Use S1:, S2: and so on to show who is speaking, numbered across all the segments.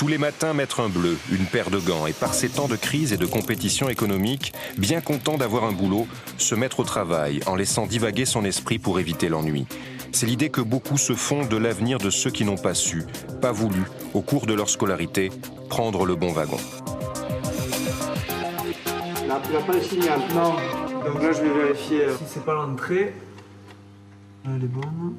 S1: Tous les matins mettre un bleu, une paire de gants et par ces temps de crise et de compétition économique, bien content d'avoir un boulot, se mettre au travail en laissant divaguer son esprit pour éviter l'ennui. C'est l'idée que beaucoup se font de l'avenir de ceux qui n'ont pas su, pas voulu, au cours de leur scolarité, prendre le bon wagon.
S2: Là, il n'y a pas de signal. Non. Donc là, je vais vérifier si c'est pas l'entrée. Elle est bonne.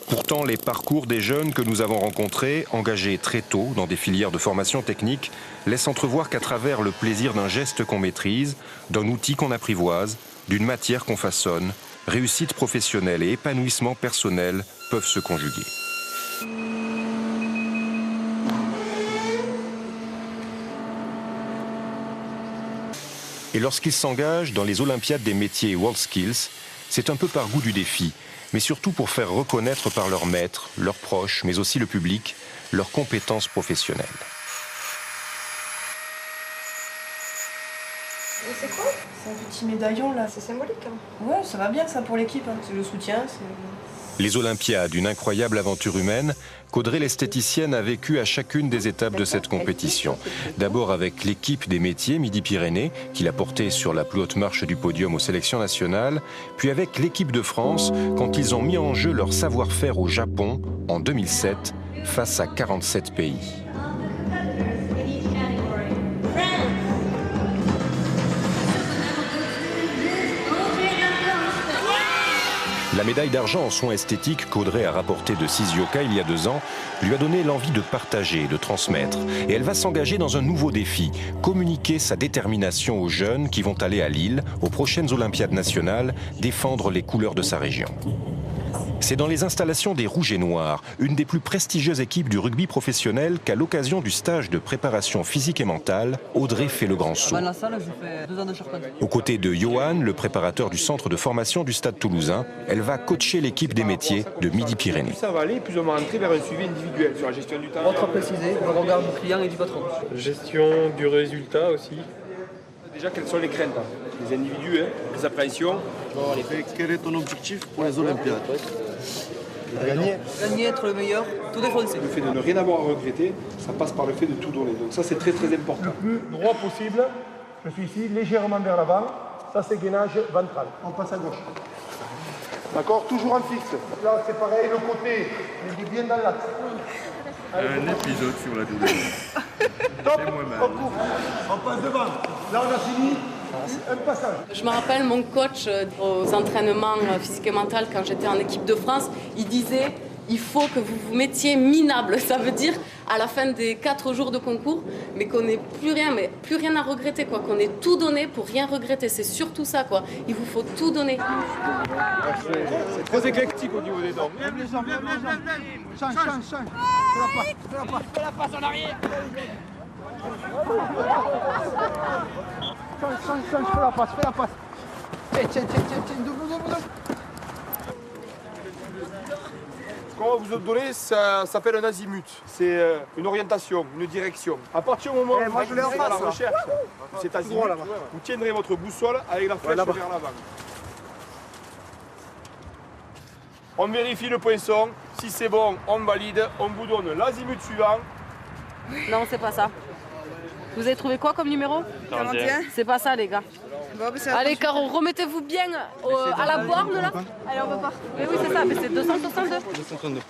S1: Pourtant, les parcours des jeunes que nous avons rencontrés, engagés très tôt dans des filières de formation technique, laissent entrevoir qu'à travers le plaisir d'un geste qu'on maîtrise, d'un outil qu'on apprivoise, d'une matière qu'on façonne, réussite professionnelle et épanouissement personnel peuvent se conjuguer. Et lorsqu'ils s'engagent dans les Olympiades des métiers WorldSkills, c'est un peu par goût du défi, mais surtout pour faire reconnaître par leurs maîtres, leurs proches, mais aussi le public, leurs compétences professionnelles.
S3: C'est quoi? C'est un petit médaillon là. C'est symbolique. Hein. Ouais, ça va bien ça pour l'équipe. Hein. C'est le soutien.
S1: Les Olympiades, une incroyable aventure humaine qu'Audrey l'esthéticienne a vécue à chacune des étapes de cette compétition. D'abord avec l'équipe des métiers Midi-Pyrénées, qui l'a portée sur la plus haute marche du podium aux sélections nationales, puis avec l'équipe de France, quand ils ont mis en jeu leur savoir-faire au Japon, en 2007, face à 47 pays. La médaille d'argent en soins esthétiques qu'Audrey a rapportée de Shizuoka il y a 2 ans lui a donné l'envie de partager, de transmettre. Et elle va s'engager dans un nouveau défi, communiquer sa détermination aux jeunes qui vont aller à Lille, aux prochaines Olympiades nationales, défendre les couleurs de sa région. C'est dans les installations des Rouges et Noirs, une des plus prestigieuses équipes du rugby professionnel, qu'à l'occasion du stage de préparation physique et mentale, Audrey fait le grand saut. Aux côtés de Johan, le préparateur du centre de formation du Stade Toulousain, elle va coacher l'équipe des métiers de Midi-Pyrénées.
S2: Plus ça va aller, plus on va rentrer vers un suivi individuel sur la gestion du temps.
S4: Autre précisé, le regard du client et du patron.
S2: Gestion du résultat aussi. Déjà, quelles sont les craintes? Les individus, hein, les appréhensions.
S5: Quel est ton objectif pour les Olympiades?
S2: Gagner.
S4: Gagner, être le meilleur, tout défoncer.
S2: Le fait de ne rien avoir à regretter, ça passe par le fait de tout donner. Donc ça, c'est très très important. Le plus droit possible, je suis ici, légèrement vers l'avant. Ça, c'est gainage ventral. On passe à gauche. D'accord? Toujours en fixe. Là, c'est pareil, le côté, il est bien dans l'axe.
S5: Un épisode sur la douleur.
S2: Top, on court. On passe devant. Là, on a fini. Un passage.
S6: Je me rappelle mon coach aux entraînements physiques et mentaux quand j'étais en équipe de France, il disait il faut que vous vous mettiez minable. Ça veut dire à la fin des 4 jours de concours, mais qu'on n'ait plus rien à regretter, quoi, qu'on ait tout donné pour rien regretter. C'est surtout ça, quoi. Il vous faut tout donner.
S2: C'est très éclectique au niveau des dents. Même les jambes, change. Fais la passe en arrière. Change, fais la passe. Tiens, double. Ce qu'on va vous donner, ça s'appelle un azimut. C'est une orientation, une direction. À partir du moment où vous allez à la recherche de cet azimut, vous tiendrez votre boussole avec la flèche vers l'avant. On vérifie le poinçon. Si c'est bon, on valide. On vous donne l'azimut suivant.
S6: Non, c'est pas ça. Vous avez trouvé quoi comme numéro?
S3: 41.
S6: C'est pas ça, les gars. Bon, allez, Caro, remettez-vous bien à la borne, là. Allez, on va pas. Mais oui, c'est ça, mais c'est 262.
S5: 262.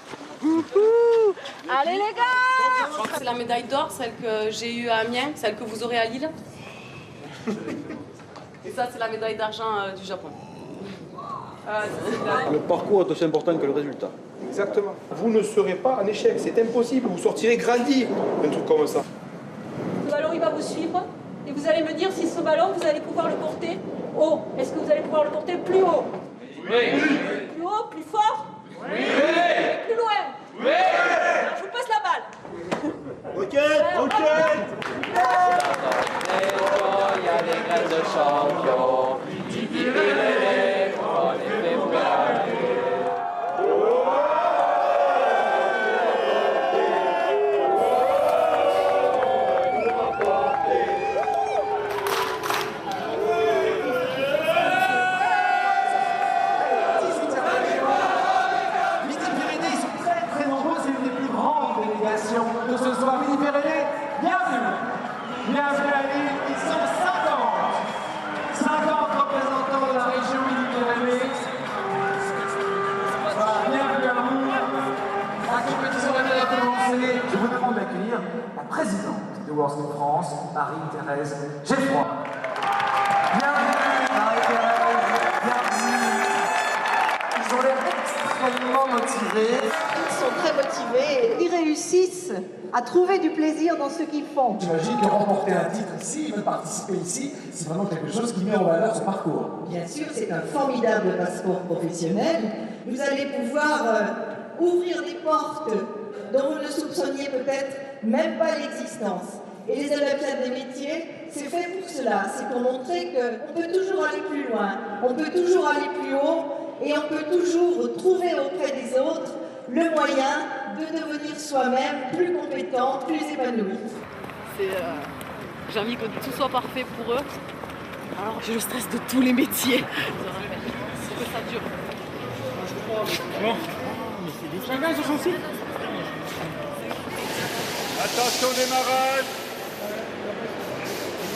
S6: Allez, les gars! C'est la médaille d'or, celle que j'ai eue à Amiens, celle que vous aurez à Lille. Et ça, c'est la médaille d'argent du Japon.
S5: Le parcours est aussi important que le résultat.
S2: Exactement. Vous ne serez pas en échec, c'est impossible. Vous sortirez grandi d'un truc comme ça.
S7: Le ballon, il va vous suivre et vous allez me dire si ce ballon, vous allez pouvoir le porter haut. Est-ce que vous allez pouvoir le porter plus haut? Oui. Plus haut, plus fort? Oui. Plus loin? Oui. Je vous passe la balle.
S2: Ok.
S8: Il y a des graines de champion.
S9: présidente de World France, Marie-Thérèse Geffroy. Bienvenue, Marie-Thérèse, bienvenue. Ils ont l'air extrêmement motivés.
S10: Ils sont très motivés et ils réussissent à trouver du plaisir dans ce qu'ils font.
S9: J'imagine que remporter un titre ici, de participer ici, c'est vraiment quelque chose qui met en valeur ce parcours.
S10: Bien sûr, c'est un formidable passeport professionnel. Vous allez pouvoir ouvrir des portes dont vous ne soupçonniez peut-être même pas l'existence. Et les Olympiades des métiers, c'est fait pour cela. C'est pour montrer qu'on peut toujours aller plus loin, on peut toujours aller plus haut et on peut toujours trouver auprès des autres le moyen de devenir soi-même plus compétent, plus épanoui.
S6: J'ai envie que tout soit parfait pour eux. Alors j'ai le stress de tous les métiers. C'est que ça dure.
S2: Bon. Chacun sur son site. Attention au démarrage.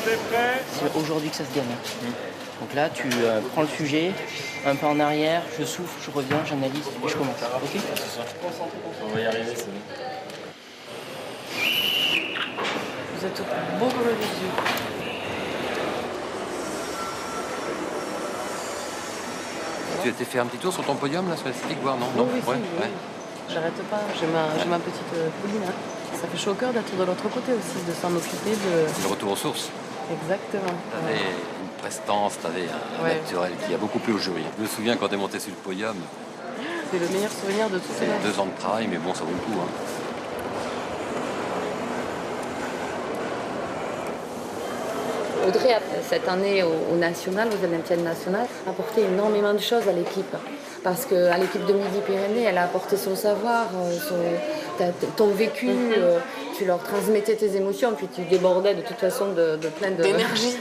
S2: Vous êtes prêts?
S11: C'est aujourd'hui que ça se gagne. Donc là, tu prends le sujet, un pas en arrière, je souffle, je reviens, j'analyse et je commence. Ok?
S8: On va y arriver, c'est bon.
S6: Vous êtes beau comme le visu.
S12: Tu t'es fait un petit tour sur ton podium là sur l'esthétique, voir non?
S6: Oui, ouais. J'arrête pas, j'ai ma petite Pauline. Hein. Ça fait chaud au cœur d'être de l'autre côté aussi, de s'en occuper de...
S12: Le retour aux sources.
S6: Exactement.
S12: T'avais une prestance, t'avais un naturel qui a beaucoup plu au jury. Je me souviens quand t'es monté sur le podium.
S6: C'est le meilleur souvenir de tous ces matchs.
S12: 2 ans de travail, mais bon, ça vaut le coup. Hein.
S13: Audrey, cette année au national, aux Olympiades nationales, a apporté énormément de choses à l'équipe. Parce qu'à l'équipe de Midi-Pyrénées, elle a apporté son savoir, ton vécu, tu leur transmettais tes émotions, puis tu débordais de toute façon de plein
S6: d'énergie,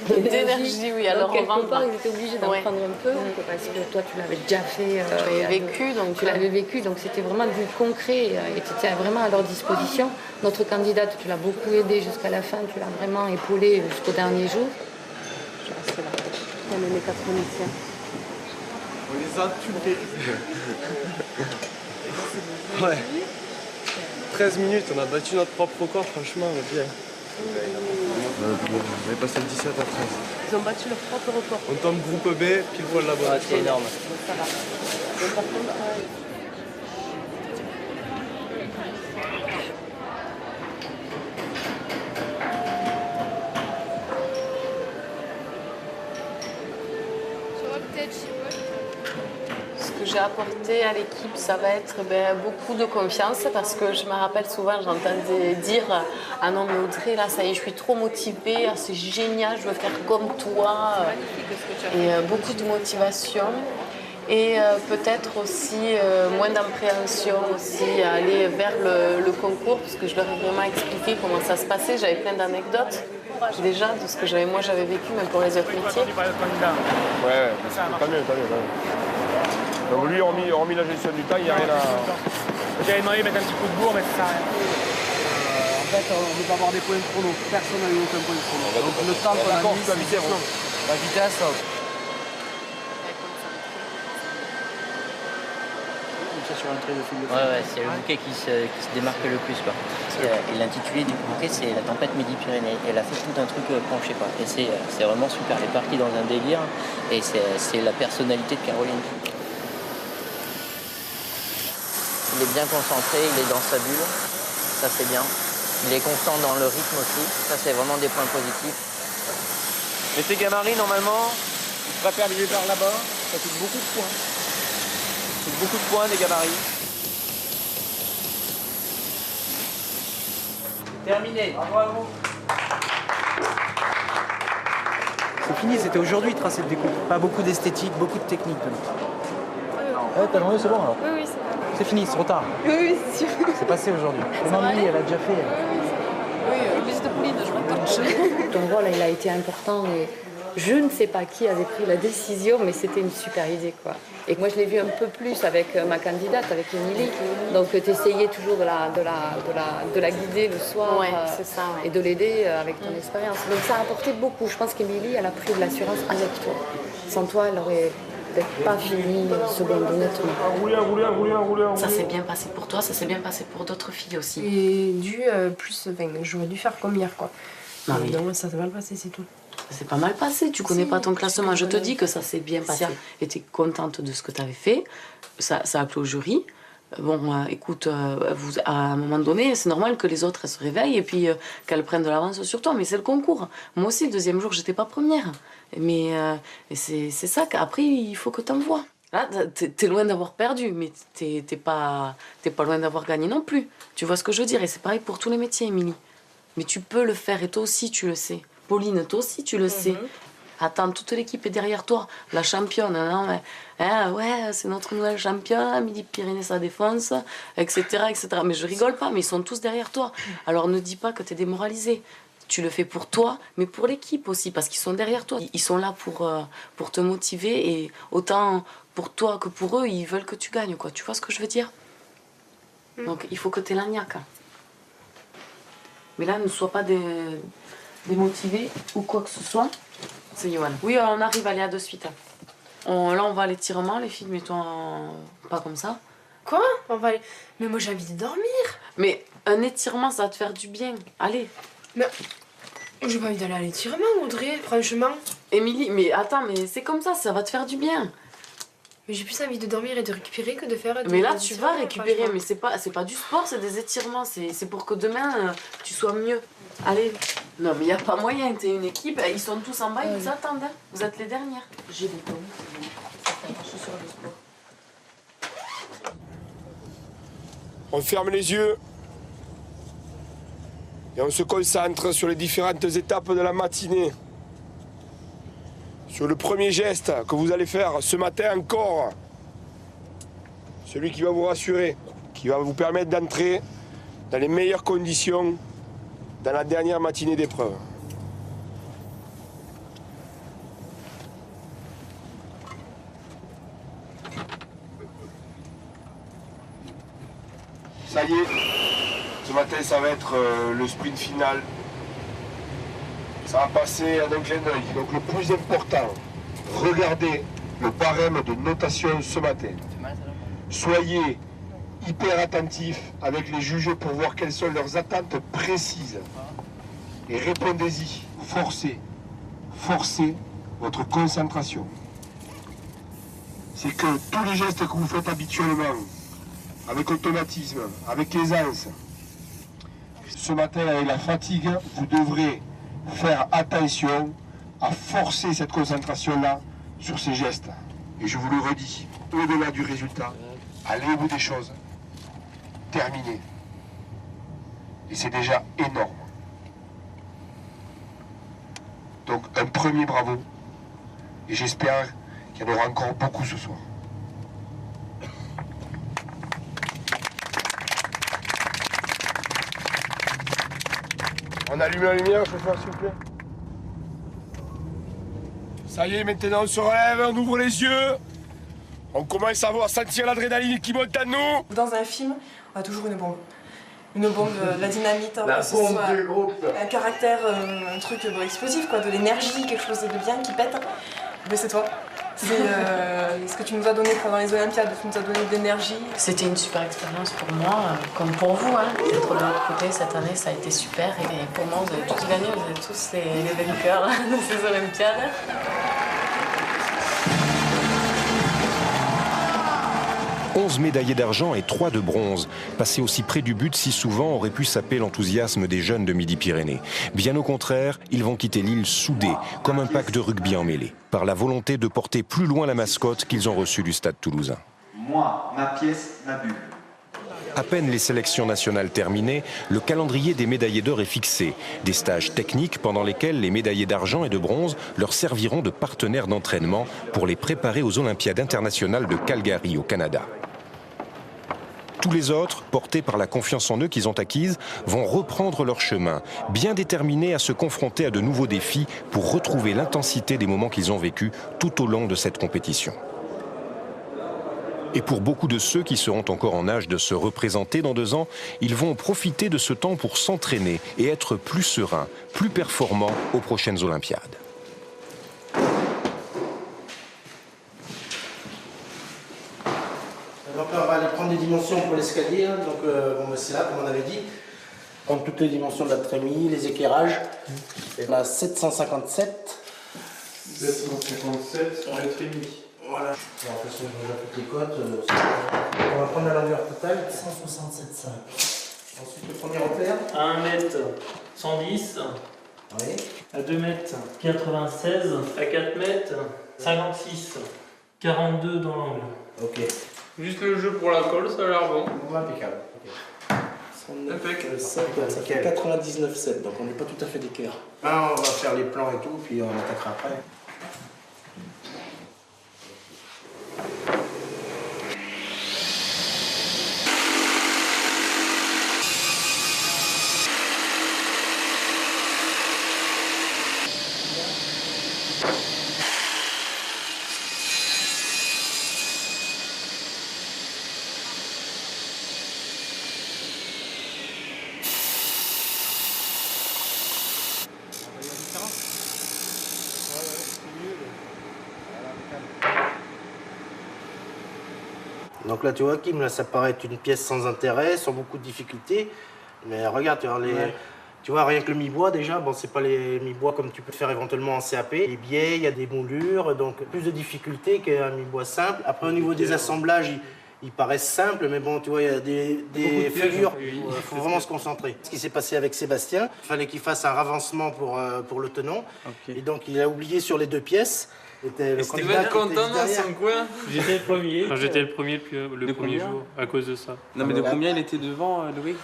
S6: oui. Alors
S13: quelque part, ils étaient obligés d'en prendre un peu, parce que toi, tu l'avais déjà fait. Tu l'avais vécu, donc c'était vraiment du concret, et tu étais vraiment à leur disposition. Notre candidate, tu l'as beaucoup aidée jusqu'à la fin, tu l'as vraiment épaulée jusqu'au dernier jour. Je reste là. Elle est les 4 musiciens.
S5: On les a tués. Ouais. 13 minutes, on a battu notre propre record, franchement, on est bien. On est passé le 17 à 13.
S6: Ils ont battu leur propre record.
S5: On tombe groupe B, pile poil là-bas.
S11: C'est énorme.
S6: Ça va. Donc, par contre, ce que j'ai apporté à l'équipe, ça va être beaucoup de confiance parce que je me rappelle souvent, j'entendais dire « Ah non mais Audrey, là ça y est, je suis trop motivée, c'est génial, je veux faire comme toi ». Et beaucoup de motivation et peut-être aussi moins d'appréhension aussi à aller vers le concours parce que je leur ai vraiment expliqué comment ça se passait. J'avais plein d'anecdotes déjà de ce que j'avais vécu même pour les autres métiers.
S2: Ouais, tant mieux. Donc lui, hormis la gestion du temps, il n'y a rien à... J'avais demandé de mettre un petit coup de bourre, mais ça sert à rien.
S5: En fait, on ne veut pas avoir des points de chrono. Personne n'a eu aucun point de chrono. Donc le temps qu'on a mis, c'est la vitesse.
S11: Sur un trait de fil de fond. Ouais, c'est le bouquet qui se démarque le plus, quoi. Et l'intitulé du bouquet, c'est La tempête Midi-Pyrénées. Elle a fait tout un truc penché, quoi. Et c'est vraiment super. Elle est partie dans un délire. Et c'est la personnalité de Caroline. Il est bien concentré, il est dans sa bulle. Ça, c'est bien. Il est constant dans le rythme aussi. Ça, c'est vraiment des points positifs.
S2: Mais tes gabarits, normalement, tu te rappelles les par là-bas, ça fait beaucoup de points. C'est beaucoup de points, des gabarits.
S11: Terminé.
S2: Bravo à vous.
S5: C'est fini, c'était aujourd'hui de tracer le découpe. Pas beaucoup d'esthétique, beaucoup de technique. Ouais, t'as demandé, c'est bon alors?
S6: Oui, c'est bon.
S5: C'est fini, c'est trop tard.
S6: Oui, c'est sûr.
S5: C'est passé aujourd'hui. Mamie, elle a déjà fait.
S6: Oui, liste de Pauline, je m'attends.
S13: Ton rôle, il a été important et je ne sais pas qui avait pris la décision, mais c'était une super idée, quoi. Et moi, je l'ai vu un peu plus avec ma candidate, avec Émilie. Donc, tu essayais toujours de la guider le soir
S6: c'est ça,
S13: et de l'aider avec ton expérience. Donc, ça a apporté beaucoup. Je pense qu'Émilie, elle a pris de l'assurance avec toi. Sans toi, peut-être pas fini seconde, honnêtement.
S14: Ça s'est bien passé pour toi, ça s'est bien passé pour d'autres filles aussi.
S3: Et j'aurais dû faire comme hier, quoi.
S14: Oui.
S3: Donc ça s'est mal passé, c'est tout.
S14: Ça s'est pas mal passé, tu connais pas ton classement. Je te dis que ça s'est bien passé. Et tu es contente de ce que tu avais fait. Ça a plu au jury. Bon, écoute, à un moment donné, c'est normal que les autres elles se réveillent et puis qu'elles prennent de l'avance sur toi. Mais c'est le concours. Moi aussi, le deuxième jour, j'étais pas première. Mais c'est ça qu'après, il faut que tu envoies. Là, t'es loin d'avoir perdu, mais t'es pas loin d'avoir gagné non plus. Tu vois ce que je veux dire? Et c'est pareil pour tous les métiers, Émilie. Mais tu peux le faire et toi aussi, tu le sais. Pauline, toi aussi, tu le sais. Attends, toute l'équipe est derrière toi. La championne, non, mais, hein, ouais, c'est notre nouvelle championne, Midi-Pyrénées, ça défonce, etc., etc. Mais je rigole pas, mais ils sont tous derrière toi. Alors ne dis pas que t'es démoralisé. Tu le fais pour toi, mais pour l'équipe aussi, parce qu'ils sont derrière toi. Ils sont là pour te motiver, et autant pour toi que pour eux, ils veulent que tu gagnes, quoi. Tu vois ce que je veux dire? Donc il faut que t'aies la niaque. Mais là, ne sois pas démotivé ou quoi que ce soit. C'est Yoann. Oui, on arrive, allez, à de suite. Là, on va à l'étirement, les filles, mais toi, pas comme ça.
S3: Quoi? On va aller... Mais moi, j'ai envie de dormir.
S14: Mais un étirement, ça va te faire du bien. Allez.
S3: Mais j'ai pas envie d'aller à l'étirement, Audrey, franchement.
S14: Émilie, mais attends, mais c'est comme ça va te faire du bien.
S3: Mais j'ai plus envie de dormir et de récupérer que de faire...
S14: Mais là, tu vas récupérer, mais c'est pas du sport, c'est des étirements. C'est pour que demain, tu sois mieux. Allez. Non, mais il n'y a pas moyen, t'es une équipe, ils sont tous en bas, ils vous attendent. Hein. Vous êtes les dernières. J'ai des pommes. Je suis sur le sport.
S2: On ferme les yeux et on se concentre sur les différentes étapes de la matinée. Sur le premier geste que vous allez faire ce matin encore. Celui qui va vous rassurer, qui va vous permettre d'entrer dans les meilleures conditions dans la dernière matinée d'épreuve. Ça y est, ce matin ça va être le sprint final. Ça va passer d'un clin d'œil. Donc le plus important, regardez le barème de notation ce matin. Soyez hyper attentifs avec les juges pour voir quelles sont leurs attentes précises. Et répondez-y, forcez votre concentration. C'est que tous les gestes que vous faites habituellement, avec automatisme, avec aisance, ce matin avec la fatigue, vous devrez faire attention à forcer cette concentration-là sur ces gestes. Et je vous le redis, au-delà du résultat, allez au bout des choses, terminez. Et c'est déjà énorme. Donc un premier bravo, et j'espère qu'il y en aura encore beaucoup ce soir. On allume la lumière ce soir, s'il vous plaît. Ça y est, maintenant on se relève, on ouvre les yeux. On commence à sentir l'adrénaline qui monte à nous.
S3: Dans un film, on a toujours une bombe. Une bombe, la dynamite,
S2: la bombe du groupe.
S3: Un caractère, un truc explosif, quoi, de l'énergie, quelque chose de bien qui pète. Mais c'est toi. C'est ce que tu nous as donné pendant les Olympiades, tu nous as donné de l'énergie.
S14: C'était une super expérience pour moi, comme pour vous. Hein. D'être de l'autre côté cette année, ça a été super. Et pour moi, vous avez tous gagné, vous êtes tous les vainqueurs de ces Olympiades.
S1: 11 médaillés d'argent et 3 de bronze. Passer aussi près du but si souvent aurait pu saper l'enthousiasme des jeunes de Midi-Pyrénées. Bien au contraire, ils vont quitter l'île soudés, comme un pack de rugby emmêlé, par la volonté de porter plus loin la mascotte qu'ils ont reçue du Stade Toulousain.
S15: Moi, ma pièce, la bulle.
S1: À peine les sélections nationales terminées, le calendrier des médaillés d'or est fixé. Des stages techniques pendant lesquels les médaillés d'argent et de bronze leur serviront de partenaires d'entraînement pour les préparer aux Olympiades internationales de Calgary au Canada. Tous les autres, portés par la confiance en eux qu'ils ont acquise, vont reprendre leur chemin, bien déterminés à se confronter à de nouveaux défis pour retrouver l'intensité des moments qu'ils ont vécus tout au long de cette compétition. Et pour beaucoup de ceux qui seront encore en âge de se représenter dans 2 ans, ils vont profiter de ce temps pour s'entraîner et être plus sereins, plus performants aux prochaines Olympiades.
S16: dimensions pour l'escalier, hein, donc c'est là, comme on avait dit. Comme toutes les dimensions de la trémie, les éclairages. Et on a 757.
S2: 757 sur la trémie.
S16: Voilà. Et en fait, on a toutes les cotes. On va prendre la longueur totale. 167,5. Ensuite, le premier repère.
S17: À 1 mètre, 110.
S16: Oui.
S17: À 2 mètres, 96. À 4 mètres, 56. 42 dans l'angle.
S16: Ok.
S17: Juste le jeu pour la colle, ça a l'air bon.
S16: Impeccable. Okay. ça fait 99,7, donc on n'est pas tout à fait d'équerre. On va faire les plans et tout, puis on attaquera après. Donc là, tu vois, Kim, là, ça paraît être une pièce sans intérêt, sans beaucoup de difficultés. Mais regarde, tu vois, rien que le mi-bois, déjà, bon, c'est pas les mi-bois comme tu peux le faire éventuellement en CAP. Les biais, il y a des moulures, donc plus de difficultés qu'un mi-bois simple. Après, au niveau des assemblages, ils paraissent simples, mais bon, tu vois, il y a des figures. Il faut vraiment se concentrer. Ce qui s'est passé avec Sébastien, il fallait qu'il fasse un ravancement pour le tenon. Okay. Et donc, il a oublié sur les deux pièces.
S17: C'était bien content dans son coin. J'étais le premier. Enfin, j'étais le premier le premier jour à cause de ça.
S5: Non mais de combien il était devant Loïc?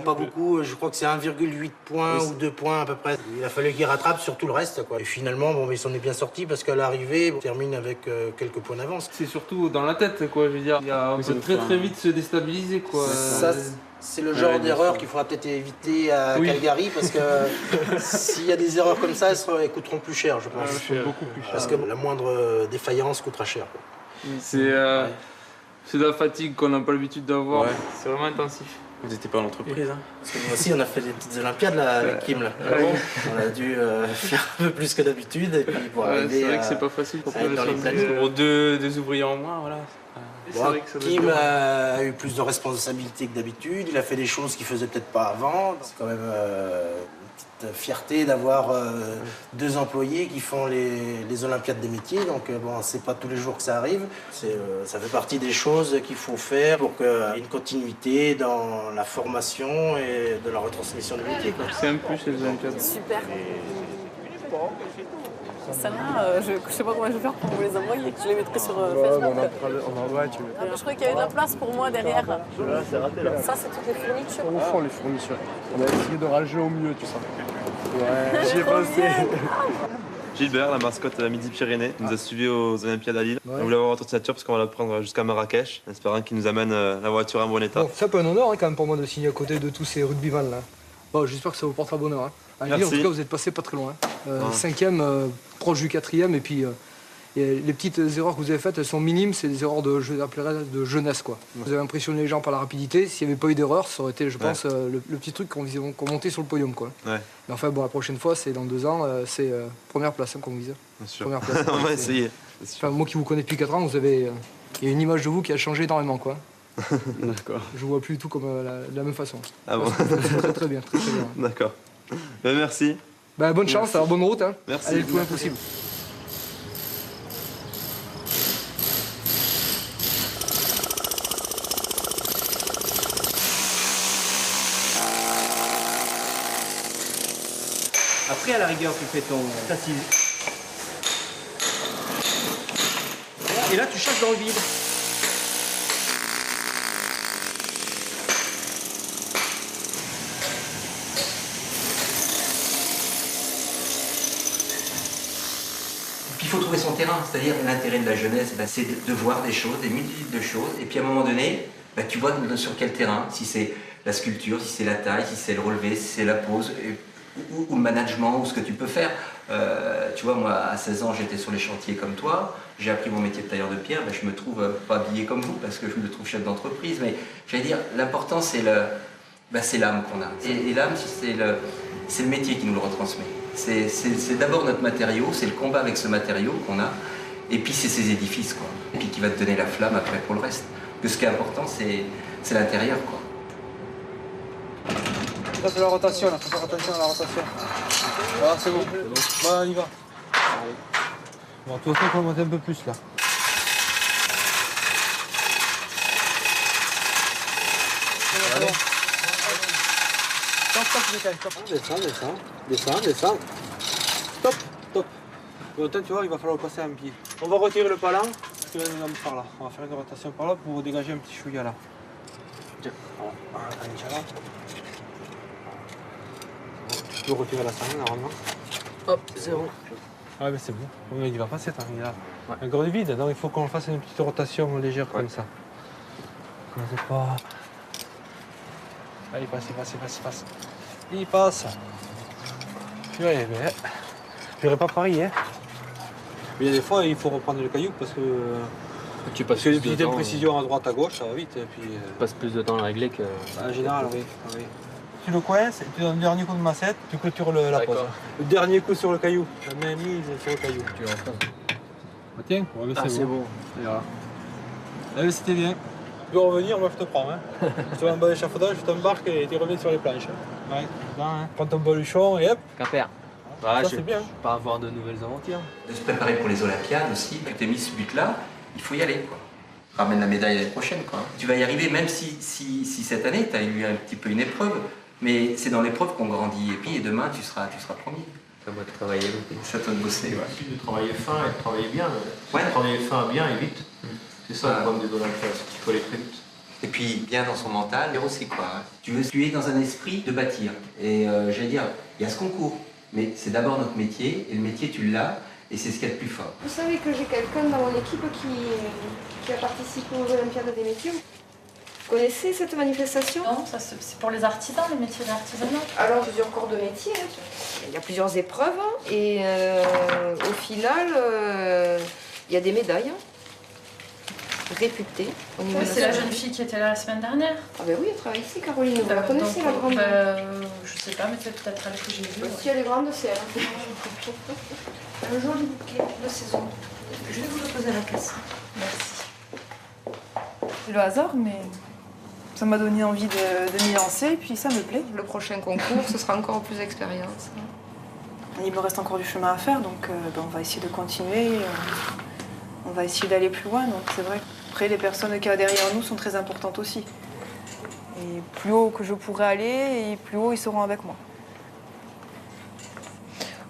S16: Pas beaucoup, je crois que c'est 1,8 points ou 2 points à peu près. Il a fallu qu'il rattrape sur tout le reste, quoi. Et finalement, bon, il s'en est bien sorti parce qu'à l'arrivée, on termine avec quelques points d'avance.
S5: C'est surtout dans la tête, quoi, je veux dire. On peut très vite se déstabiliser, quoi.
S16: Ça, c'est le genre d'erreur qu'il faudra peut-être éviter à Calgary parce que s'il y a des erreurs comme ça, elles coûteront plus cher, je pense.
S5: Beaucoup plus cher.
S16: Parce que la moindre défaillance coûtera cher.
S5: C'est de la fatigue qu'on n'a pas l'habitude d'avoir.
S17: Ouais. C'est vraiment intensif.
S5: Vous n'étiez pas en entreprise, hein?
S16: Parce que nous aussi, on a fait des petites Olympiades là, avec Kim. Là. On a dû faire un peu plus que d'habitude. Et puis pour arriver
S5: c'est vrai que c'est pas facile pour deux ouvriers en moins, voilà.
S16: Bon, Kim a eu plus de responsabilités que d'habitude, il a fait des choses qu'il faisait peut-être pas avant. C'est quand même une petite fierté d'avoir 2 employés qui font les Olympiades des métiers. Donc bon, c'est pas tous les jours que ça arrive. Ça fait partie des choses qu'il faut faire pour qu'il y ait une continuité dans la formation et de la retransmission des métiers.
S5: C'est un plus les Olympiades.
S6: Super. Celle-là, je sais pas comment je vais faire pour vous les envoyer. Je les mettrai sur Facebook.
S2: On envoie, tu veux.
S6: Je croyais qu'il y avait de la place pour moi derrière. Là,
S2: c'est raté là.
S6: Ça, c'est toutes les fournitures.
S2: Au fond, les fournitures. On a essayé de ranger au mieux tout ça. Ouais, j'y ai pensé.
S18: Gilbert, la mascotte Midi-Pyrénées, nous a suivis aux Olympiades à Lille. On voulait avoir votre signature parce qu'on va la prendre jusqu'à Marrakech, en espérant qu'il nous amène la voiture en bon état.
S19: Bon, c'est un peu un honneur quand même pour moi de signer à côté de tous ces rugbyman là. Bon, j'espère que ça vous portera bonheur. Hein. En tout cas, vous êtes passé pas très loin. 5e, proche du 4e, et puis les petites erreurs que vous avez faites, elles sont minimes, c'est des erreurs de jeunesse, quoi. Vous avez impressionné les gens par la rapidité. S'il n'y avait pas eu d'erreur, ça aurait été, je pense, le petit truc qu'on montait sur le podium, quoi. Mais enfin, bon, la prochaine fois, c'est dans 2 ans, c'est première place qu'on vise.
S18: Bien sûr.
S19: Première place.
S18: On va essayer.
S19: Enfin, moi qui vous connais depuis 4 ans, il y a une image de vous qui a changé énormément, quoi.
S18: D'accord.
S19: Je vous vois plus du tout comme de la même façon.
S18: Ah bon?
S19: Très bien.
S18: D'accord. Ben, merci.
S19: Ben, bonne chance, alors bonne route. Hein.
S18: Merci.
S19: Allez le plus loin possible.
S5: Après, à la rigueur, tu fais ton facile. Et là, tu cherches dans le vide.
S20: Il faut trouver son terrain, c'est-à-dire l'intérêt de la jeunesse, c'est de voir des choses, des multitudes de choses, et puis à un moment donné, tu vois sur quel terrain, si c'est la sculpture, si c'est la taille, si c'est le relevé, si c'est la pose, ou le management, ou ce que tu peux faire. Tu vois, moi, à 16 ans, j'étais sur les chantiers comme toi, j'ai appris mon métier de tailleur de pierre, je me trouve pas habillé comme vous, parce que je me trouve chef d'entreprise, mais j'allais dire, l'important, c'est l'âme qu'on a. Et l'âme, c'est le métier qui nous le retransmet. C'est d'abord notre matériau, c'est le combat avec ce matériau qu'on a, et puis c'est ces édifices, quoi. Et puis qui va te donner la flamme après pour le reste. Parce que ce qui est important, c'est c'est l'intérieur, quoi.
S19: Ça c'est la rotation, là. Faut faire attention à la rotation. Voilà, c'est bon. Bon, on y va. Bon, de toute façon, il faut monter un peu plus, là. Allez. Stop, descends. Stop. Bon, attends, tu vois, il va falloir passer un pied. On va retirer le palan, tu vas nous par là. On va faire une rotation par là pour dégager un petit chouïa là. Tiens, voilà. Inch'Allah. Tu peux retirer la sangle normalement. Hop, c'est bon. Ah mais c'est bon. Oui, il va passer, attends, il a un gros vide, donc il faut qu'on fasse une petite rotation légère comme ça. C'est pas... Allez, passe. Il passe. Purée, mais... J'irai pas parier, hein. Mais il y a des fois, il faut reprendre le caillou parce que... Tu passes plus de petites imprécisions à droite, à gauche, ça va vite. Et puis,
S11: tu passes plus de temps à régler que...
S19: En général, oui. Tu le coinces, tu donnes le dernier coup de massette, tu clôtures la pose. Le dernier coup sur le caillou. La main mise sur le caillou. Tu le refais. Ah, tiens, ouais, c'est bon. Voilà. Allez, c'était bien. Tu veux revenir, moi je te prends. Hein. Je te mets en bas d'échafaudage, je t'embarque et tu reviens sur les planches. Ouais, hein. Prends ton baluchon et hop.
S11: Quimper.
S19: Ça c'est bien.
S11: Pas avoir de nouvelles aventures.
S20: De se préparer pour les Olympiades aussi, tu t'es mis ce but-là, il faut y aller, quoi. Ramène la médaille l'année prochaine, quoi. Tu vas y arriver, même si cette année, tu as eu un petit peu une épreuve, mais c'est dans l'épreuve qu'on grandit. Et puis demain, tu seras premier.
S11: Ça doit travailler.
S20: Ça doit te bosser, ouais.
S17: De travailler fin et de travailler bien.
S20: Ouais.
S17: Travailler fin, bien et vite. C'est ça le problème des Olympiades, il faut aller très vite.
S20: Et puis bien dans son mental, c'est quoi, hein. Tu es dans un esprit de bâtir. Et j'allais dire, il y a ce concours, mais c'est d'abord notre métier, et le métier tu l'as, et c'est ce qu'il y a de plus fort.
S3: Vous savez que j'ai quelqu'un dans mon équipe qui a participé aux Olympiades des métiers. Vous connaissez cette manifestation?
S7: Non, ça c'est pour les artisans, les métiers d'artisanat.
S3: Alors, plusieurs corps de métier. Il y a plusieurs épreuves, et au final, il y a des médailles. Réputée.
S7: C'est la jeune fille qui était là la semaine dernière.
S3: Ah ben oui, elle travaille ici, Caroline. Vous la connaissez, la grande?
S7: Je sais pas, mais c'est peut-être elle que j'ai vue.
S3: Si elle est grande, c'est elle.
S7: Un joli bouquet de saison. Je vais vous le poser à la caisse. Merci.
S3: C'est le hasard, mais ça m'a donné envie de m'y lancer, et puis ça me plaît. Le prochain concours, ce sera encore plus d'expérience. Il me reste encore du chemin à faire, donc on va essayer de continuer. On va essayer d'aller plus loin, donc c'est vrai. Après, les personnes qu'il y a derrière nous sont très importantes aussi. Et plus haut que je pourrai aller, et plus haut ils seront avec moi.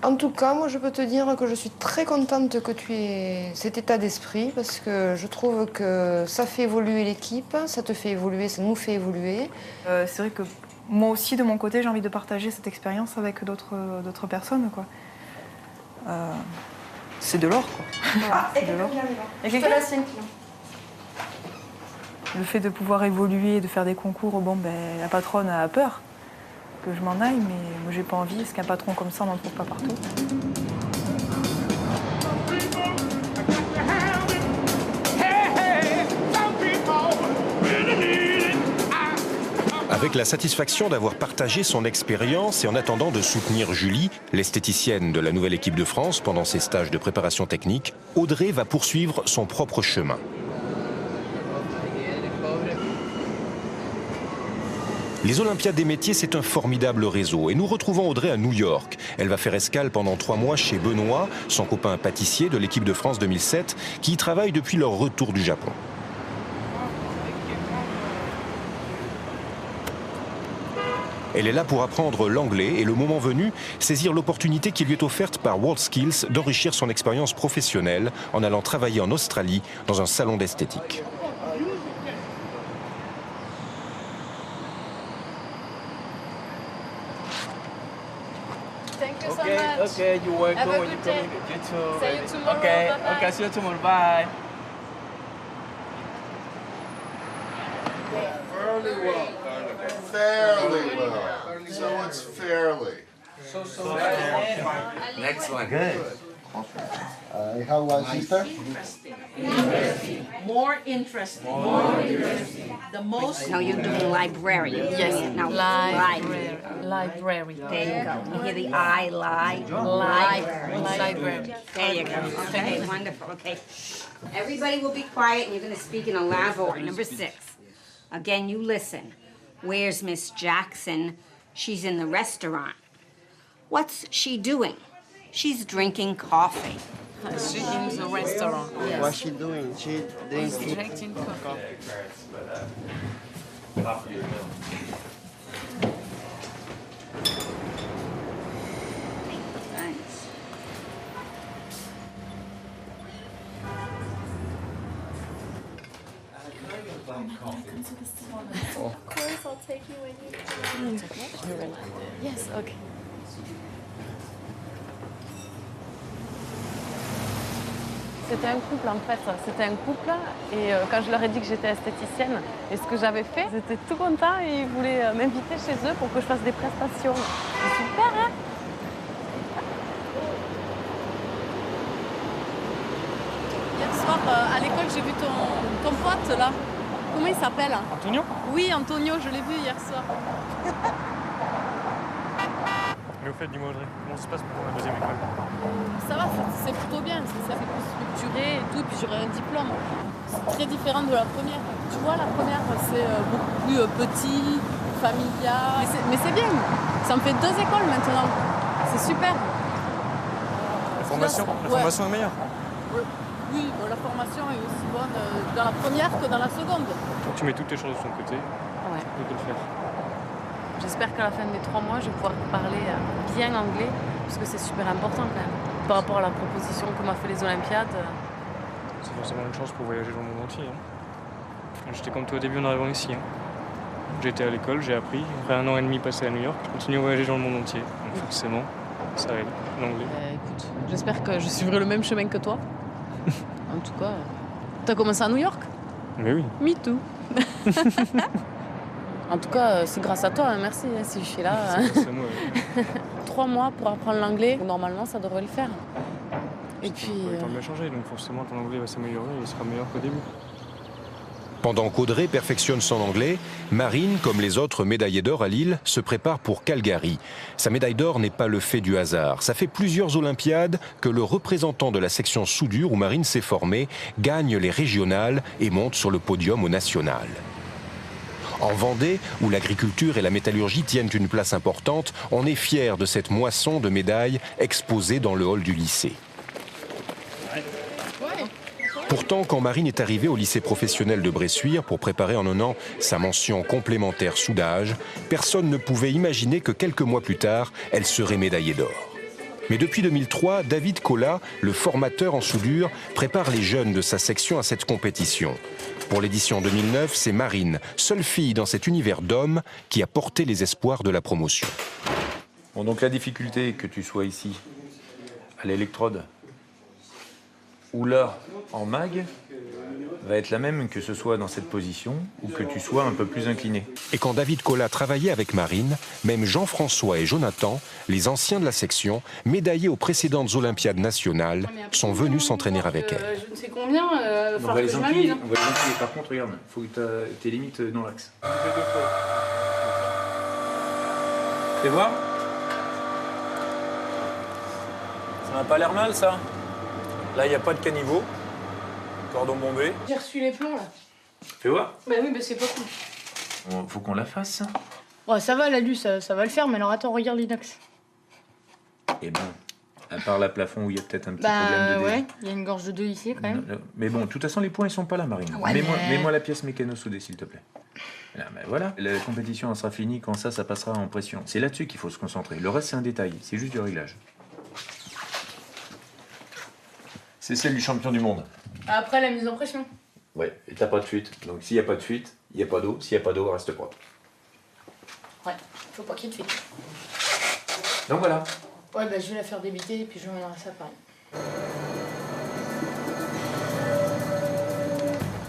S3: En tout cas, moi je peux te dire que je suis très contente que tu aies cet état d'esprit, parce que je trouve que ça fait évoluer l'équipe, ça te fait évoluer, ça nous fait évoluer. C'est vrai que moi aussi, de mon côté, j'ai envie de partager cette expérience avec d'autres personnes, quoi. C'est de l'or, quoi. C'est de l'or. Il y a quelqu'un? Le fait de pouvoir évoluer, de faire des concours, bon, ben, la patronne a peur que je m'en aille, mais moi j'ai pas envie, parce qu'un patron comme ça, on n'en trouve pas partout.
S1: Avec la satisfaction d'avoir partagé son expérience et en attendant de soutenir Julie, l'esthéticienne de la nouvelle équipe de France pendant ses stages de préparation technique, Audrey va poursuivre son propre chemin. Les Olympiades des métiers, c'est un formidable réseau et nous retrouvons Audrey à New York. Elle va faire escale pendant 3 mois chez Benoît, son copain pâtissier de l'équipe de France 2007, qui y travaille depuis leur retour du Japon. Elle est là pour apprendre l'anglais et le moment venu, saisir l'opportunité qui lui est offerte par WorldSkills d'enrichir son expérience professionnelle en allant travailler en Australie dans un salon d'esthétique.
S5: Okay, you were going. You too.
S7: See you tomorrow.
S5: Okay,
S7: Bye-bye.
S5: okay, see you tomorrow. Bye.
S21: Fairly well. Fairly well. So it's fairly.
S20: Next one.
S21: Good. How was sister?
S22: More interesting. More interesting. The most.
S23: No, you're doing library.
S22: Yes.
S23: No,
S22: Library. Library.
S23: There you go. You hear the I,
S22: Library.
S23: There you go. Okay, wonderful. Okay. Everybody will be quiet and you're going to speak in a loud voice. Number 6. Again, you listen. Where's Miss Jackson? She's in the restaurant. What's she doing? She's drinking coffee.
S4: She's in the restaurant.
S23: Yes.
S4: What's she doing? She's
S23: drinking coffee. Thanks.
S4: Of
S6: course, I'll take you when you
S4: It's okay.
S6: Yes, okay. C'était un couple en fait, c'était un couple et quand je leur ai dit que j'étais esthéticienne et ce que j'avais fait, ils étaient tout contents et ils voulaient m'inviter chez eux pour que je fasse des prestations. C'est super, hein? Hier soir à l'école, j'ai vu ton pote là. Comment il s'appelle?
S9: Antonio?
S6: Oui, Antonio, je l'ai vu hier soir.
S9: Mais au fait, dis-moi Audrey, comment ça se passe pour la deuxième école?
S6: Ça va, c'est plutôt bien, ça fait plus structuré et tout, puis j'aurai un diplôme. C'est très différent de la première. Tu vois, la première, c'est beaucoup plus petit, familial. Mais c'est bien, ça me fait 2 écoles maintenant. C'est super.
S9: La formation est meilleure?
S6: Oui, bon, la formation est aussi bonne dans la première que dans la seconde.
S9: Donc tu mets toutes tes choses de ton côté,
S6: Ouais.
S9: tu peux le faire.
S6: J'espère qu'à la fin de mes 3 mois, je vais pouvoir parler bien anglais, parce que c'est super important quand même. Par rapport à la proposition que m'a fait les Olympiades.
S9: C'est forcément une chance pour voyager dans le monde entier. Hein. J'étais comme toi au début en arrivant ici. Hein. J'ai été à l'école, j'ai appris. Après 1 an et demi passé à New York, je continue à voyager dans le monde entier. Donc forcément, ça aide, l'anglais.
S6: Écoute, j'espère que je suivrai le même chemin que toi. En tout cas, t'as commencé à New York?
S9: Mais oui.
S6: Me too. En tout cas, c'est grâce à toi, hein, merci si je suis là.
S9: C'est grâce à moi.
S6: 3 mois pour apprendre l'anglais, normalement ça devrait le faire. Et puis.
S9: Le temps bien changé, donc forcément ton anglais va s'améliorer et il sera meilleur qu'au début.
S1: Pendant qu'Audrey perfectionne son anglais, Marine, comme les autres médaillés d'or à Lille, se prépare pour Calgary. Sa médaille d'or n'est pas le fait du hasard. Ça fait plusieurs Olympiades que le représentant de la section soudure où Marine s'est formée gagne les régionales et monte sur le podium au national. En Vendée, où l'agriculture et la métallurgie tiennent une place importante, on est fier de cette moisson de médailles exposée dans le hall du lycée. Pourtant, quand Marine est arrivée au lycée professionnel de Bressuire pour préparer en un an sa mention complémentaire soudage, personne ne pouvait imaginer que quelques mois plus tard, elle serait médaillée d'or. Mais depuis 2003, David Collat, le formateur en soudure, prépare les jeunes de sa section à cette compétition. Pour l'édition 2009, c'est Marine, seule fille dans cet univers d'hommes, qui a porté les espoirs de la promotion.
S10: Bon, donc la difficulté que tu sois ici, à l'électrode, ou là, en mag, va être la même que ce soit dans cette position ou que tu sois un peu plus incliné.
S1: Et quand David Collat travaillait avec Marine, même Jean-François et Jonathan, les anciens de la section, médaillés aux précédentes Olympiades nationales, sont venus s'entraîner avec elle.
S6: Je ne sais combien,
S10: On va les empiler. Par contre, regarde, il faut que tu aies limites dans l'axe. Fais voir. Ça n'a pas l'air mal, ça. Là, il n'y a pas de caniveau. Cordon bombé.
S6: J'ai reçu les plans là.
S10: Fais voir.
S6: Bah oui, mais c'est pas cool.
S10: Bon, faut qu'on la fasse, ça.
S24: Ouais, ça va, l'alu, ça va le faire, mais alors attends, regarde l'inox.
S10: Et bon, à part la plafond où il y a peut-être un petit problème de
S24: ouais, il y a une gorge de 2 ici quand même.
S10: Mais bon, de toute façon, les points, ils sont pas là, Marine.
S24: Ouais,
S10: mets-moi la pièce mécano-soudée, s'il te plaît. Là, ben voilà, la compétition, elle sera finie quand ça passera en pression. C'est là-dessus qu'il faut se concentrer. Le reste, c'est un détail. C'est juste du réglage. C'est celle du champion du monde.
S24: Après la mise en pression.
S10: Ouais, et t'as pas de fuite. Donc s'il n'y a pas de fuite, il n'y a pas d'eau. S'il n'y a pas d'eau, reste propre.
S24: Ouais, faut pas qu'il y ait de fuite.
S10: Donc voilà.
S24: Ouais, bah je vais la faire débiter et puis je reviendrai ça pareil.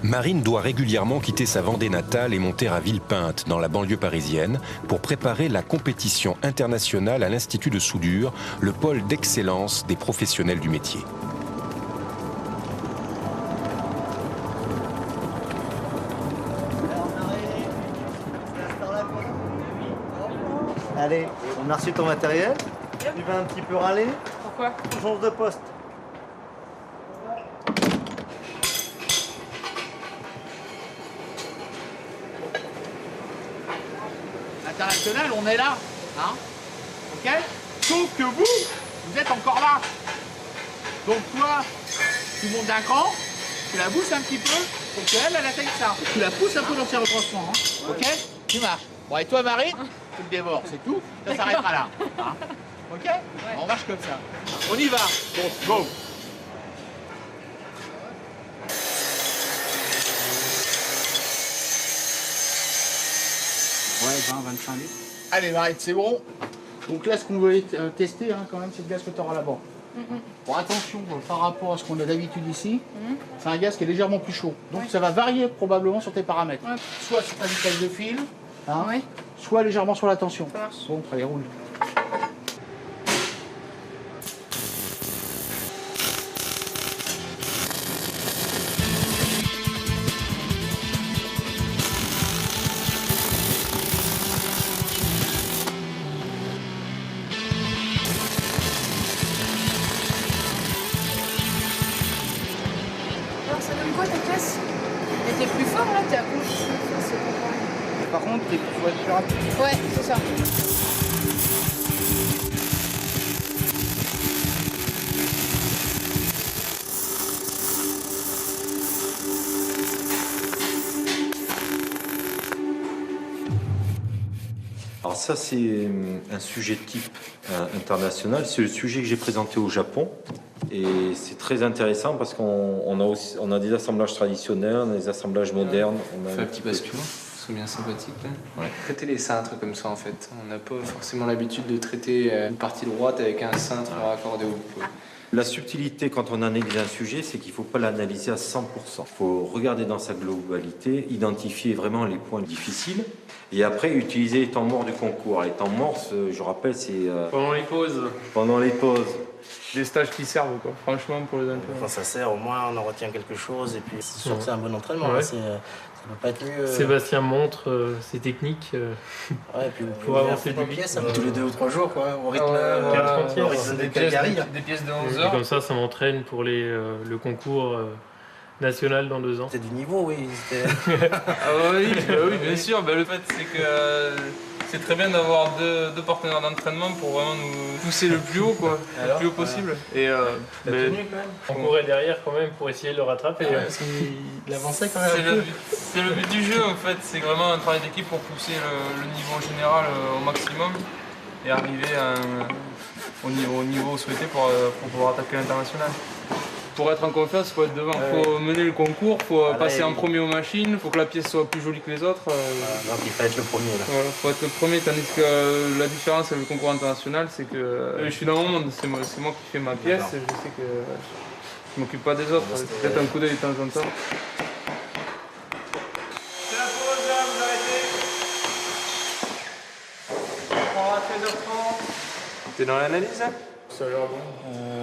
S1: Marine doit régulièrement quitter sa Vendée natale et monter à Villepinte, dans la banlieue parisienne, pour préparer la compétition internationale à l'Institut de soudure, le pôle d'excellence des professionnels du métier.
S25: Allez, on a reçu ton matériel. Tu vas un petit peu râler.
S24: Pourquoi?
S25: On change de poste.
S8: professionnel, on est là. Hein, ok? Sauf que vous êtes encore là. Donc toi, tu montes d'un cran, tu la pousses un petit peu pour qu'elle atteigne ça. Tu la pousses un peu dans ses retranchements. Hein, ok? Tu marches. Bon, et toi, Marine, tu le dévores, c'est tout. Ça s'arrêtera là. Hein, ok? On marche comme ça. On y va. Bon, go.
S5: Ouais, 20-25 litres.
S8: Allez, Marine, c'est bon. Donc là, ce qu'on veut tester, hein, quand même, c'est le gaz que tu auras là-bas. Bon, attention, par rapport à ce qu'on a d'habitude ici, c'est un gaz qui est légèrement plus chaud. Donc ça va varier probablement sur tes paramètres. Soit sur ta vitesse de fil, hein, soit légèrement sur la tension. Bon, allez, roule.
S3: Ça donne quoi ta caisse? Mais t'es plus fort là, t'es à combien?
S8: Par contre, il faut être plus rapide.
S3: Ouais, c'est ça.
S10: Alors ça, c'est un sujet type international. C'est le sujet que j'ai présenté au Japon. Et c'est très intéressant parce qu'on a des assemblages traditionnels, on a des assemblages modernes. On a
S5: un petit basculement, c'est bien sympathique. Là. Ouais. Traiter les cintres comme ça, en fait. On n'a pas forcément l'habitude de traiter une partie droite avec un cintre raccordé au bout.
S10: La subtilité quand on analyse un sujet, c'est qu'il ne faut pas l'analyser à 100%. Il faut regarder dans sa globalité, identifier vraiment les points difficiles et après utiliser les temps morts du concours. Les temps morts, je rappelle, c'est...
S9: Pendant les pauses.
S10: Pendant les pauses.
S9: Des stages qui servent, quoi. Franchement, pour les entraînements.
S16: Quand ça sert, au moins on en retient quelque chose et puis c'est sûr que c'est un bon entraînement.
S9: Ouais.
S16: Hein, ça ne peut pas être mieux.
S9: Sébastien montre ses techniques
S16: Ouais, et puis vous
S9: pour avancer du
S16: pièces tous les 2 ou 3 jours, quoi, au rythme,
S9: au
S16: rythme
S9: des
S16: de Calgary.
S9: des pièces de 11 heures. Et comme ça m'entraîne pour le concours national dans 2 ans.
S16: C'est du niveau, oui.
S12: Oui, bien sûr. Le fait, c'est que c'est très bien d'avoir deux partenaires d'entraînement pour vraiment nous pousser le plus haut, quoi, le plus haut possible. Et
S9: on courait derrière quand même pour essayer de le rattraper.
S8: Parce qu'il avançait quand même un peu.
S12: C'est le but du jeu, en fait. C'est vraiment un travail d'équipe pour pousser le niveau général au maximum et arriver au niveau souhaité pour pouvoir attaquer l'international. Pour être en confiance, il faut être devant. Il faut mener le concours, il faut passer en premier aux machines, il faut que la pièce soit plus jolie que les autres.
S16: Donc il faut être le premier là.
S12: Voilà, il faut être le premier, tandis que la différence avec le concours international, c'est que je suis dans mon monde, c'est moi qui fais ma pièce, et je sais que je ne m'occupe pas des autres. Peut-être un coup d'œil de temps en temps. C'est la pause là, vous arrêtez. On prend à 13h30. T'es dans l'analyse là? Ça a l'air bon.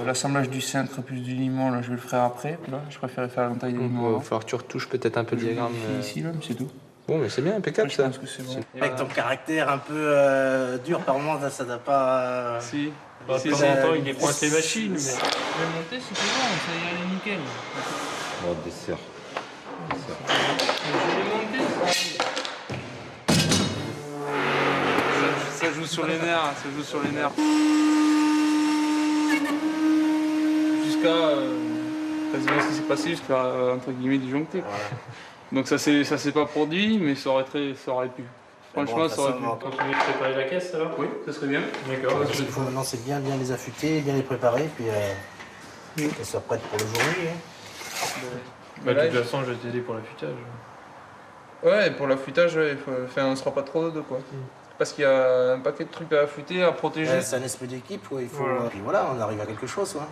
S12: L'assemblage du cintre plus du limon, là, je vais le faire après. Là, je préfère faire la taille du limon.
S5: Il va falloir que tu retouches peut-être un peu le diagramme.
S12: Ici, là, mais c'est tout.
S5: Bon, mais c'est bien, impeccable ça.
S12: Je pense que c'est bon.
S16: Avec ton caractère un peu dur, par moment, ça n'a pas.
S12: Si.
S9: De temps en temps, il dépointe les machines. Mais...
S12: Je vais monter, c'était bon, ça y allait nickel.
S10: Bon, dessert.
S12: Ça joue sur les nerfs, Jusqu'à quasiment ce qui s'est passé, jusqu'à entre guillemets disjoncté. Voilà. Donc ça s'est pas produit, mais ça aurait pu. Franchement, ça aurait pu.
S9: Continuer de préparer la caisse alors?
S12: Oui, ça serait bien.
S16: D'accord. Ce qu'il faut maintenant, c'est bien les affûter, bien les préparer, puis qu'elles soient prêtes pour le jour J.
S9: De toute façon, je vais t'aider pour l'affûtage.
S12: Ouais, pour l'affûtage, on ne sera pas trop de deux, quoi. Parce qu'il y a un paquet de trucs à affûter, à protéger.
S16: C'est un esprit d'équipe, quoi. Il faut. Puis voilà, on arrive à quelque chose, quoi.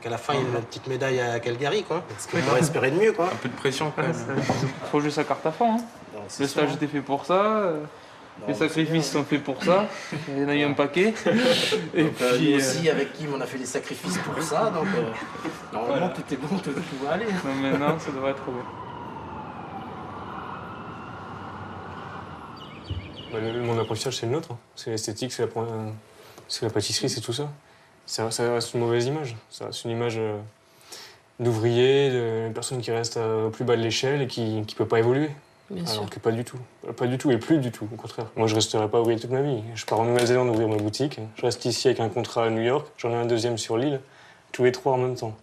S16: Qu'à la fin, il y a une petite médaille à Calgary, quoi. Parce qu'on pourrait espérer de mieux, quoi.
S12: Un peu de pression, quand même. Il faut jouer sa carte à fond. Hein. Le stage était fait pour ça. Les sacrifices sont faits pour ça. Il y en a eu un paquet.
S16: Et puis nous aussi, avec Kim, on a fait des sacrifices pour ça. Donc normalement, tout est bon, tout va aller.
S12: Non, mais non, ça devrait être bon.
S9: Mon apprentissage, c'est le nôtre. C'est l'esthétique, c'est la pâtisserie, c'est tout ça. Ça reste une mauvaise image. Ça reste une image d'ouvrier, de personne qui reste au plus bas de l'échelle et qui ne peut pas évoluer.
S6: Bien sûr.
S9: Alors que pas du tout. Pas du tout et plus du tout, au contraire. Moi, je resterai pas ouvrier toute ma vie. Je pars en Nouvelle-Zélande ouvrir ma boutique. Je reste ici avec un contrat à New York. J'en ai un deuxième sur l'île. Tous les 3 en même temps.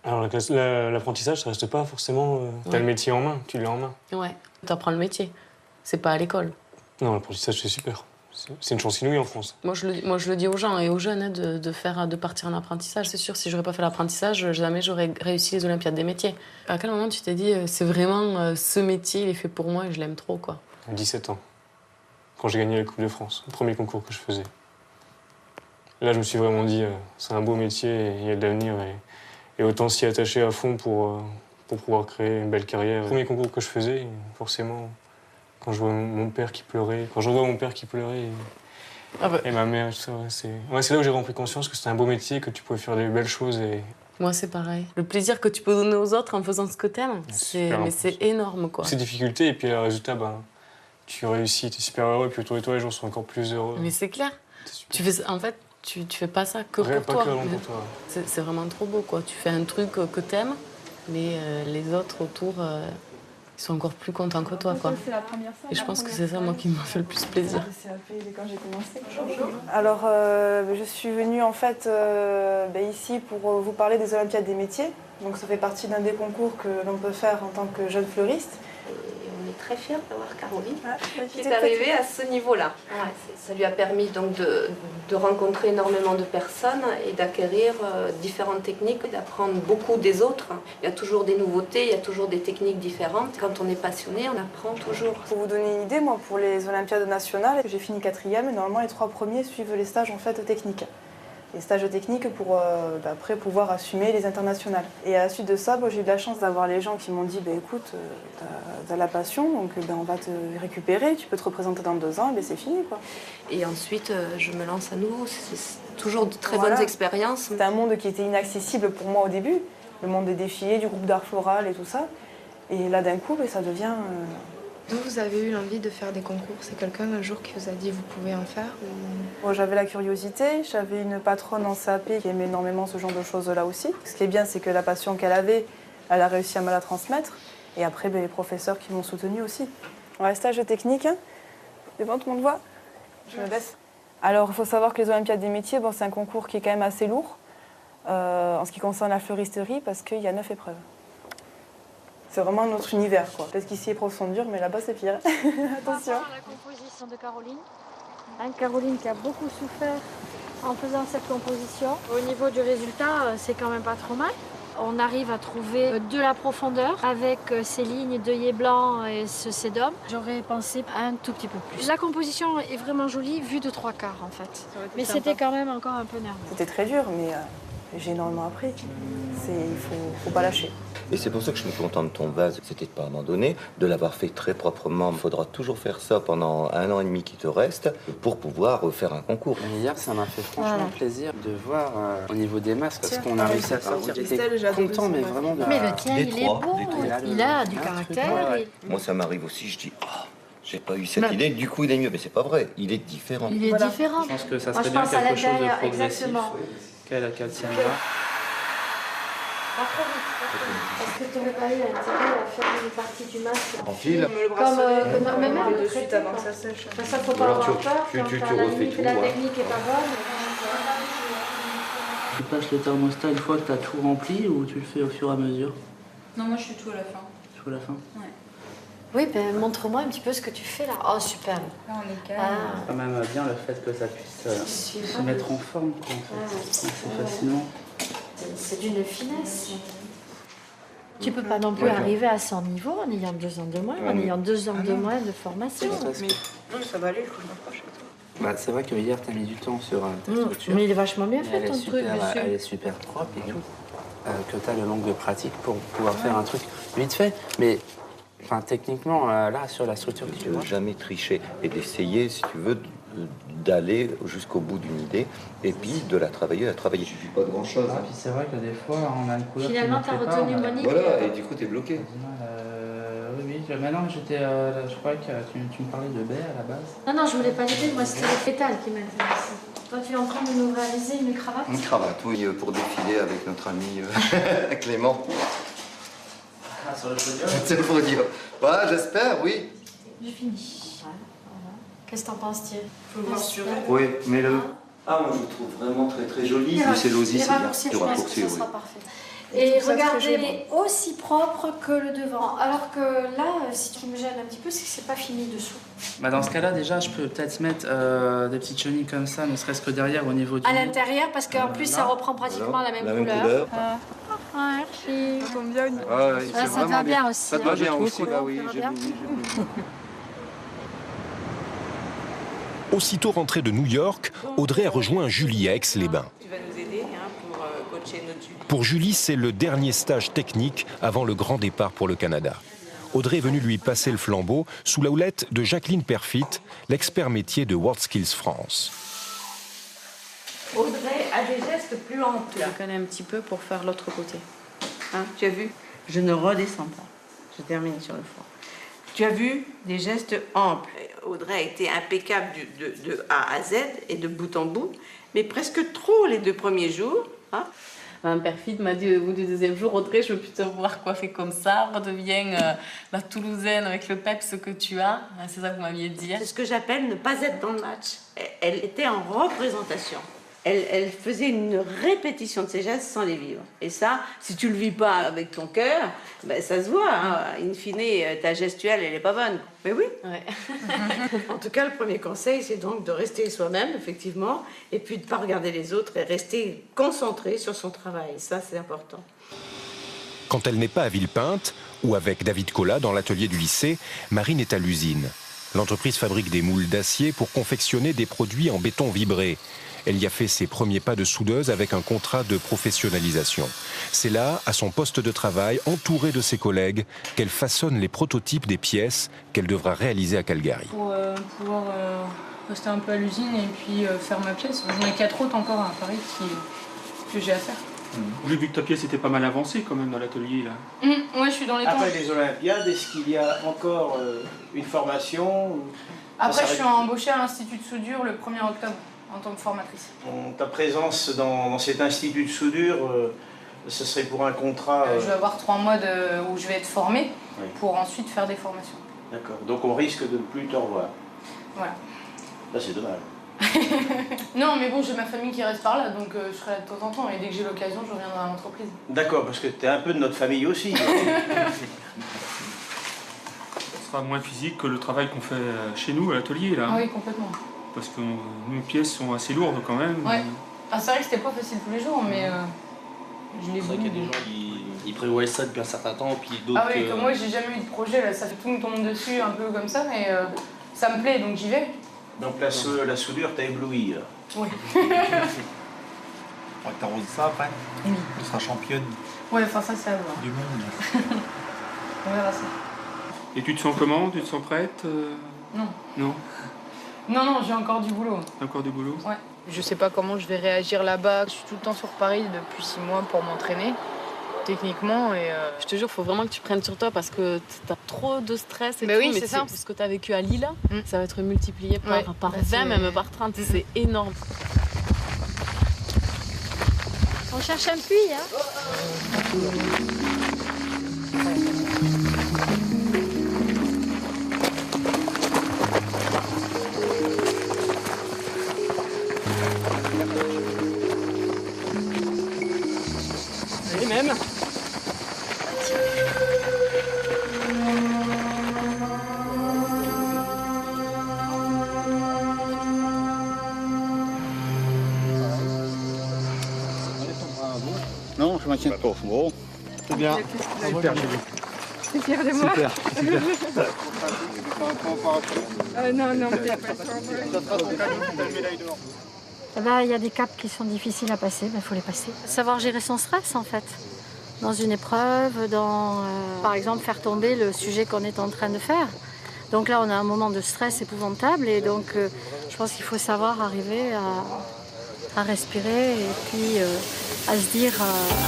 S9: Alors l'apprentissage, ça reste pas forcément... T'as le métier en main, tu l'as en main.
S6: Ouais, t'apprends le métier. C'est pas à l'école.
S9: Non, l'apprentissage, c'est super. C'est une chance inouïe en France.
S6: Moi, je le dis aux gens et aux jeunes hein, de partir en apprentissage. C'est sûr, si j'aurais pas fait l'apprentissage, jamais j'aurais réussi les Olympiades des métiers. À quel moment tu t'es dit, c'est vraiment ce métier, il est fait pour moi et je l'aime trop, quoi?
S9: À 17 ans, quand j'ai gagné la Coupe de France, le premier concours que je faisais. Là, je me suis vraiment dit, c'est un beau métier et il y a de l'avenir. Et autant s'y attacher à fond pour pouvoir créer une belle carrière. Le premier concours que je faisais, forcément, quand je vois mon père qui pleurait, et ma mère, c'est là où j'ai pris conscience que c'était un beau métier, que tu pouvais faire des belles choses.
S6: Moi, c'est pareil. Le plaisir que tu peux donner aux autres en faisant ce que t'aimes, c'est énorme, quoi.
S9: Ces difficultés, et puis le résultat, tu réussis, tu es super heureux, et puis toi, les gens sont encore plus heureux.
S6: Mais c'est clair. En fait, tu fais pas ça que pour toi.
S9: Pour toi.
S6: C'est vraiment trop beau, quoi. Tu fais un truc que t'aimes, mais les autres autour, ils sont encore plus contents que toi, quoi. Et je pense que c'est ça, moi, qui m'a fait le plus plaisir.
S3: Quand j'ai commencé. Alors, je suis venue, en fait, ici pour vous parler des Olympiades des métiers. Donc, ça fait partie d'un des concours que l'on peut faire en tant que jeune fleuriste.
S2: On est très fiers d'avoir Caroline qui est arrivée à ce niveau-là. Ouais, ça lui a permis donc de rencontrer énormément de personnes et d'acquérir différentes techniques, d'apprendre beaucoup des autres. Il y a toujours des nouveautés, il y a toujours des techniques différentes. Quand on est passionné, on apprend toujours.
S3: Pour vous donner une idée, moi, pour les Olympiades nationales, j'ai fini 4e et normalement les 3 premiers suivent les stages en fait techniques. Les stages techniques pour après pouvoir assumer les internationales. Et à la suite de ça, j'ai eu de la chance d'avoir les gens qui m'ont dit écoute, t'as la passion, donc on va te récupérer, tu peux te représenter dans 2 ans, et c'est fini, quoi.
S2: Et ensuite, je me lance à nouveau. C'est toujours de très bonnes expériences.
S3: C'était un monde qui était inaccessible pour moi au début, le monde des défilés, du groupe d'art floral et tout ça. Et là, d'un coup, ça devient...
S13: D'où vous avez eu l'envie de faire des concours? C'est quelqu'un un jour qui vous a dit vous pouvez en faire ou...
S3: J'avais la curiosité, j'avais une patronne en CAP qui aimait énormément ce genre de choses-là aussi. Ce qui est bien, c'est que la passion qu'elle avait, elle a réussi à me la transmettre. Et après, les professeurs qui m'ont soutenue aussi. Ouais, stage technique, c'est bon, tout le monde voit? Je me baisse. Alors, il faut savoir que les Olympiades des métiers, c'est un concours qui est quand même assez lourd en ce qui concerne la fleuristerie parce qu'il y a 9 épreuves. C'est vraiment notre univers, quoi. Parce qu'ici, les profs sont durs, mais là-bas, c'est pire. Attention.
S14: La composition de Caroline. Caroline qui a beaucoup souffert en faisant cette composition. Au niveau du résultat, c'est quand même pas trop mal. On arrive à trouver de la profondeur avec ces lignes d'œillet blanc et ce sédum. J'aurais pensé un tout petit peu plus. La composition est vraiment jolie, vue de 3 quarts, en fait. Mais c'était quand même encore un peu nerveux.
S3: C'était très dur, mais j'ai énormément appris. Il faut pas lâcher.
S15: Et c'est pour ça que je me contente de ton vase, c'était de pas abandonner, de l'avoir fait très proprement. Il faudra toujours faire ça pendant 1 an et demi qui te reste pour pouvoir faire un concours.
S18: Hier, ça m'a fait franchement plaisir de voir au niveau des masques, parce qu'on a réussi à sortir. J'étais content, mais vraiment...
S14: Mais le tien, il est beau, il a du caractère.
S15: Moi, ça m'arrive aussi, je dis, j'ai pas eu cette idée, du coup, il est mieux. Mais c'est pas vrai, il est différent.
S14: Il est différent.
S18: Je pense que ça serait bien quelque chose de progressif qu'elle tienne là.
S14: Pas trop vite. Est-ce que tu n'aurais pas eu intérêt à faire une partie du masque
S15: en fil?
S14: Comme même de suite avant que ça sèche. Ça, faut pas avoir peur.
S15: Tu refais tout.
S14: La technique est pas bonne.
S18: Tu passes le thermostat une fois que tu as tout rempli ou tu le fais au fur et à mesure?
S13: Non, moi je suis tout à la fin.
S18: Tout à la fin?
S13: Ouais.
S14: Oui, montre-moi un petit peu ce que tu fais là. Oh, super.
S13: Là, on est calme.
S18: C'est quand même bien le fait que ça puisse se mettre en forme, quoi, en fait. C'est fascinant.
S14: C'est d'une finesse. Tu peux pas non plus arriver à son niveau en ayant 2 ans de moins, en ayant 2 ans de moins de formation.
S3: Mais ça va aller, il faut que je m'approche.
S18: C'est vrai que hier, tu as mis du temps sur ta structure.
S14: Mais il est vachement bien fait, ton truc.
S18: Elle est super propre et tout. Que tu as le manque de pratique pour pouvoir faire un truc vite fait. Mais techniquement, là, sur la structure que tu vois...
S15: Jamais tricher et d'essayer, si tu veux, d'aller jusqu'au bout d'une idée et puis de la travailler, Il suffit pas de grand-chose.
S18: Puis c'est vrai que des fois, on a une couleur
S14: Finalement, tu as retenu Monique.
S15: Voilà, et du coup, t'es bloqué.
S18: Oui, maintenant, je crois que tu me parlais de baie à la base.
S14: Non, je voulais pas l'idée, moi, c'était les pétales qui m'intéressaient. Toi, tu es en train de nous réaliser une cravate?
S15: Une cravate, oui, pour défiler avec notre ami Clément.
S25: Ah, sur le podium. C'est le podium. Ouais, j'espère, oui.
S14: J'ai fini. Qu'est-ce que t'en penses, Thierry?
S3: Faut le voir sur elle.
S15: Oui, mais le... Ah, moi je le trouve vraiment très très joli. Si c'est l'osier, c'est bien.
S14: Je pense que ça sera parfait. Et regardez, aussi propre que le devant. Alors que là, ce qui me gêne un petit peu, c'est que c'est pas fini dessous.
S18: Bah dans ce cas-là, déjà, je peux peut-être mettre des petites chenilles comme ça, ne serait-ce que derrière au niveau du...
S14: À l'intérieur, parce qu'en plus, ça reprend pratiquement la même couleur. Merci.
S3: Ça tombe bien.
S14: Ça te va bien aussi.
S5: Ça te va bien aussi, bah oui.
S1: Aussitôt rentrée de New York, Audrey a rejoint Julie à Aix-les-Bains.
S6: Tu vas nous aider pour coacher notre Julie.
S1: Pour Julie, c'est le dernier stage technique avant le grand départ pour le Canada. Audrey est venue lui passer le flambeau sous la houlette de Jacqueline Perfit, l'expert métier de WorldSkills France.
S7: Audrey a des gestes plus amples.
S6: Je connais un petit peu pour faire l'autre côté. Hein, tu as vu?
S7: Je ne redescends pas. Je termine sur le fond. Tu as vu des gestes amples. Audrey a été impeccable de A à Z et de bout en bout, mais presque trop les 2 premiers jours. Hein.
S6: Un perfide m'a dit au bout du 2e jour, Audrey, je veux plus te voir coiffée comme ça, redeviens la Toulousaine avec le peps que tu as. C'est ça que vous m'aviez dit.
S7: C'est ce que j'appelle ne pas être dans le match. Elle était en représentation. Elle faisait une répétition de ses gestes sans les vivre. Et ça, si tu le vis pas avec ton cœur, ben ça se voit. Hein. In fine, ta gestuelle, elle est pas bonne. Mais oui.
S6: Ouais.
S7: En tout cas, le premier conseil, c'est donc de rester soi-même, effectivement, et puis de ne pas regarder les autres et rester concentré sur son travail. Ça, c'est important.
S1: Quand elle n'est pas à Villepinte ou avec David Collat dans l'atelier du lycée, Marine est à l'usine. L'entreprise fabrique des moules d'acier pour confectionner des produits en béton vibré. Elle y a fait ses premiers pas de soudeuse avec un contrat de professionnalisation. C'est là, à son poste de travail, entourée de ses collègues, qu'elle façonne les prototypes des pièces qu'elle devra réaliser à Calgary.
S24: Pour pouvoir rester un peu à l'usine et puis faire ma pièce. J'en ai 4 autres encore à Paris que j'ai à faire.
S11: J'ai vu que ta pièce était pas mal avancée quand même dans l'atelier là.
S24: Ouais, je suis dans les temps.
S17: Après les Olympiades, est-ce qu'il y a encore une formation
S24: Après, je suis embauchée à l'Institut de soudure le 1er octobre. En tant que formatrice.
S17: Ta présence dans cet institut de soudure, ce serait pour un contrat...
S24: Je vais avoir 3 mois où je vais être formée pour ensuite faire des formations.
S17: D'accord, donc on risque de ne plus te revoir.
S24: Voilà.
S17: Là c'est dommage.
S24: Non mais bon, j'ai ma famille qui reste par là, donc je serai là de temps en temps et dès que j'ai l'occasion, je reviendrai à l'entreprise.
S17: D'accord, parce que tu es un peu de notre famille aussi.
S11: Ce sera moins physique que le travail qu'on fait chez nous à l'atelier là.
S24: Ah oui, complètement.
S11: Parce que nos pièces sont assez lourdes quand même.
S24: Ouais. Ah, c'est vrai que c'était pas facile tous les jours, mais je l'ai voulu.
S19: Il y a des gens qui prévoient ça depuis un certain temps, puis d'autres...
S24: Ah oui, comme moi j'ai jamais eu de projet, là, ça fait tout me tombe dessus un peu comme ça, mais ça me plaît donc j'y vais.
S17: Donc la soudure t'a ébloui là.
S24: Oui.
S20: T'arroses ça après?
S24: Oui.
S20: Tu seras championne
S24: Ouais, enfin ça c'est à voir.
S20: du monde.
S24: On verra ça.
S11: Et tu te sens comment? Tu te sens prête?
S24: Non.
S11: Non?
S24: Non, j'ai encore du boulot.
S11: Encore du boulot?
S24: Ouais. Je sais pas comment je vais réagir là-bas. Je suis tout le temps sur Paris depuis 6 mois pour m'entraîner, techniquement. Et
S6: Je te jure, faut vraiment que tu prennes sur toi parce que t'as trop de stress et
S24: bah
S6: tout.
S24: oui,
S6: mais
S24: c'est ça.
S6: Ce que t'as vécu à Lille, ça va être multiplié par 20, même par 30. C'est énorme.
S14: On cherche un puits, hein?
S11: Et même.
S20: Non, je m'inquiète pas. Bon, c'est bien. Super, Julie.
S24: T'es fière de moi?
S20: Super.
S24: Non,
S20: Ça
S24: mais
S20: sera ton cadeau, tu as une médaille d'or.
S14: Là, il y a des caps qui sont difficiles à passer, il faut les passer. Savoir gérer son stress, en fait. Dans une épreuve, par exemple, faire tomber le sujet qu'on est en train de faire. Donc là, on a un moment de stress épouvantable et donc je pense qu'il faut savoir arriver à respirer et puis à se dire,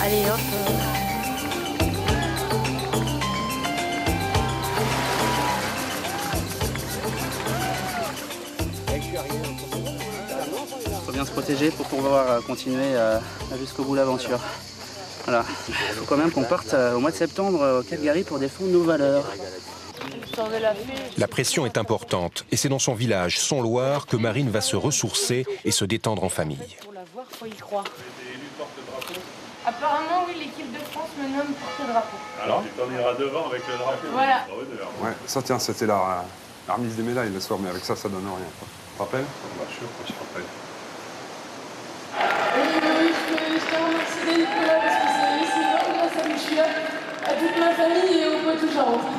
S14: allez hop.
S18: Il faut bien se protéger pour pouvoir continuer jusqu'au bout l'aventure. Voilà, il faut quand même qu'on parte au mois de septembre au Calgary pour défendre nos valeurs.
S1: La pression est importante et c'est dans son village, son Loir, que Marine va se ressourcer et se détendre en famille.
S24: Pour la voir, faut y croire. Apparemment, oui, l'équipe de France me nomme porte-drapeau.
S4: Alors, tu t'en iras devant avec le drapeau.
S24: Voilà.
S4: Ouais, ça tiens, c'était la remise des médailles le soir, mais avec ça, ça donne rien. Tu te rappelles? Bien sûr, je me rappelle.
S24: Je te remercie d'être là parce que c'est grâce à lui, je suis là, à toute ma famille et au Poitou-Charentes.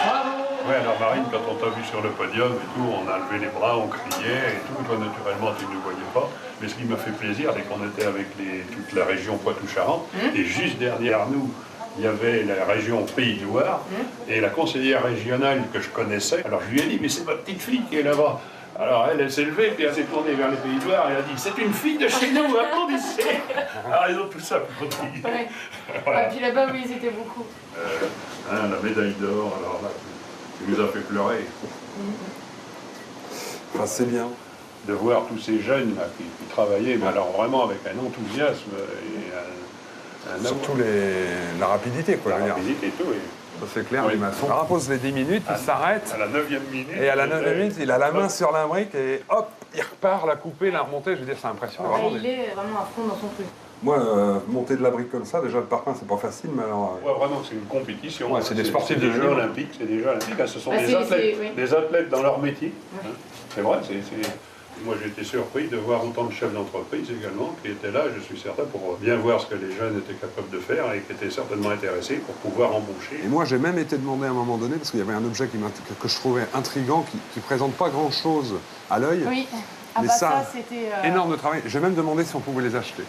S24: Bravo!
S4: Ouais, alors Marine, quand on t'a vu sur le podium et tout, on a levé les bras, on criait et tout. Toi, naturellement, tu ne nous voyais pas. Mais ce qui m'a fait plaisir, c'est qu'on était avec toute la région Poitou-Charentes. Et juste derrière nous, il y avait la région Pays de Loire. Et la conseillère régionale que je connaissais, alors je lui ai dit, mais c'est ma petite fille qui est là-bas. Alors elle s'est levée, puis elle s'est tournée vers les Pays de Loire et elle a dit, c'est une fille de chez nous, applaudissez. Alors ils ont tout ça applaudi.
S24: Ouais.
S4: Voilà.
S24: Et puis là-bas, oui, ils étaient beaucoup.
S4: La médaille d'or, alors là, tu nous as fait pleurer. Enfin, c'est bien de voir tous ces jeunes là, qui travaillaient, mais alors vraiment avec un enthousiasme et surtout la rapidité, quoi. La rapidité et tout, oui. Ça c'est clair, les maçons. Il repose les 10 minutes, il s'arrête. À la 9e minute. Et à la 9e minute, il a la main sur l'imbrique et hop, il repart, la couper, la remonter. Je veux dire, c'est impressionnant.
S24: Il est vraiment à fond dans son truc.
S4: Moi, monter de la brique comme ça, déjà le parpaing, c'est pas facile, mais alors... Ouais, vraiment, c'est une compétition. Ouais, c'est des sportifs de jeux olympiques, c'est des jeux olympiques. Ce sont des athlètes dans leur métier. Hein. C'est vrai, Moi, j'ai été surpris de voir autant de chefs d'entreprise également qui étaient là, je suis certain, pour bien voir ce que les jeunes étaient capables de faire et qui étaient certainement intéressés pour pouvoir embaucher. Et moi, j'ai même été demandé à un moment donné, parce qu'il y avait un objet que je trouvais intriguant, qui ne présente pas grand-chose à l'œil. Oui. Mais ça c'était... énorme de travail. J'ai même demandé si on pouvait les acheter.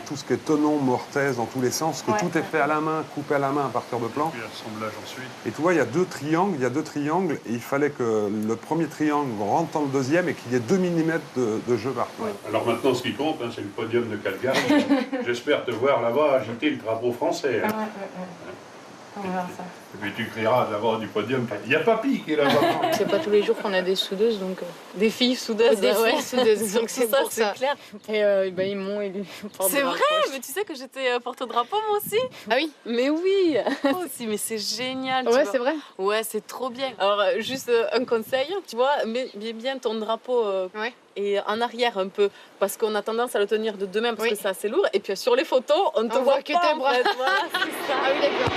S4: Tout ce qui est tenon, mortaise, dans tous les sens, que tout est fait à la main, coupé à la main à partir de plans. Puis l'assemblage ensuite. Et tu vois, il y a deux triangles, et il fallait que le premier triangle rentre dans le deuxième et qu'il y ait 2 mm de jeu partout. Oui. Alors maintenant, ce qui compte, c'est le podium de Calgary. J'espère te voir là-bas agiter le drapeau français. Hein. On va voir ça. Et puis tu crieras d'abord du podium, il y a Papy qui est là-bas.
S24: C'est pas tous les jours qu'on a des soudeuses, donc des filles soudeuses. Des filles soudeuses, donc c'est pour ça. Clair. Et ils m'ont élu porte-drapeau.
S6: C'est vrai, mais tu sais que j'étais porte-drapeau moi aussi. Ah oui? Mais oui. Aussi, mais c'est génial.
S24: Ouais, c'est vrai.
S6: Ouais, c'est trop bien. Alors juste un conseil, tu vois, mets bien ton drapeau. Et en arrière un peu, parce qu'on a tendance à le tenir de deux mains parce que c'est assez lourd. Et puis sur les photos, on ne te voit que tes bras. En fait, voilà, c'est ça. Ah oui, d'accord.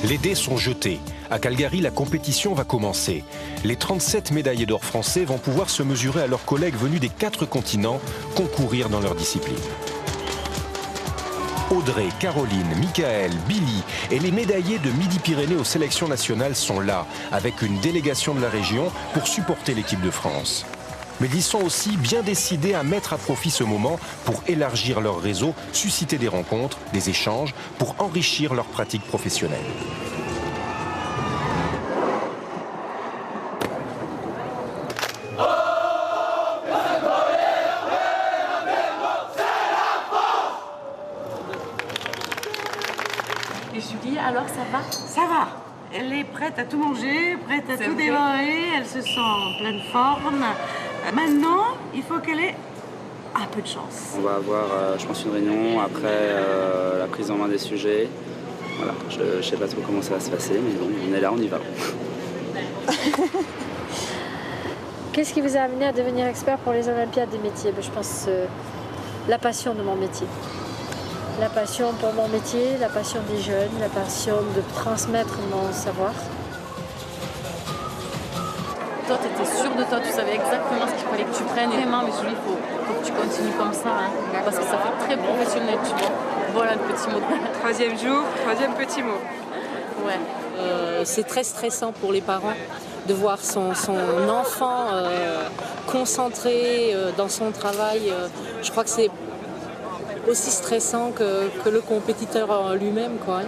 S1: Les dés sont jetés. À Calgary, la compétition va commencer. Les 37 médaillés d'or français vont pouvoir se mesurer à leurs collègues venus des 4 continents, concourir dans leur discipline. Audrey, Caroline, Michael, Billy et les médaillés de Midi-Pyrénées aux sélections nationales sont là, avec une délégation de la région pour supporter l'équipe de France. Mais ils sont aussi bien décidés à mettre à profit ce moment pour élargir leur réseau, susciter des rencontres, des échanges, pour enrichir leur pratique professionnelle.
S24: Et Julie, alors ça va?
S7: Ça va. Elle est prête à tout manger, prête à tout dévorer, elle se sent en pleine forme. Maintenant, il faut qu'elle ait un peu de chance.
S18: On va avoir, je pense, une réunion après la prise en main des sujets. Voilà, je ne sais pas trop comment ça va se passer, mais bon, on est là, on y va.
S14: Qu'est-ce qui vous a amené à devenir expert pour les Olympiades des métiers? Je pense la passion de mon métier. La passion pour mon métier, la passion des jeunes, la passion de transmettre mon savoir.
S6: Toi, tu étais sûre de toi, tu savais exactement ce qu'il fallait que tu prennes. Vraiment, mais Julie, il faut que tu continues comme ça, hein, parce que ça fait très professionnel, tu vois. Voilà le petit mot.
S3: 3e jour, 3e petit mot.
S6: Ouais.
S8: C'est très stressant pour les parents de voir son enfant concentré dans son travail. Je crois que c'est aussi stressant que le compétiteur lui-même, quoi.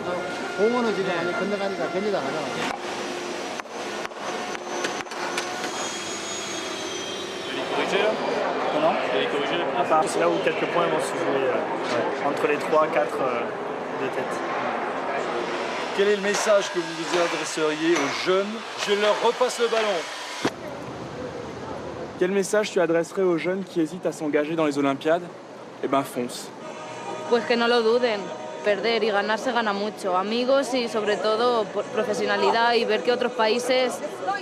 S21: C'est là où quelques points vont se jouer entre les 3-4 de tête.
S22: Quel est le message que vous adresseriez aux jeunes? Je leur repasse le ballon.
S11: Quel message tu adresserais aux jeunes qui hésitent à s'engager dans les Olympiades? Eh ben fonce.
S9: Pues que no lo duden. Perder y ganar se gana mucho. Amigos y sobre todo profesionalidad y ver que otros países,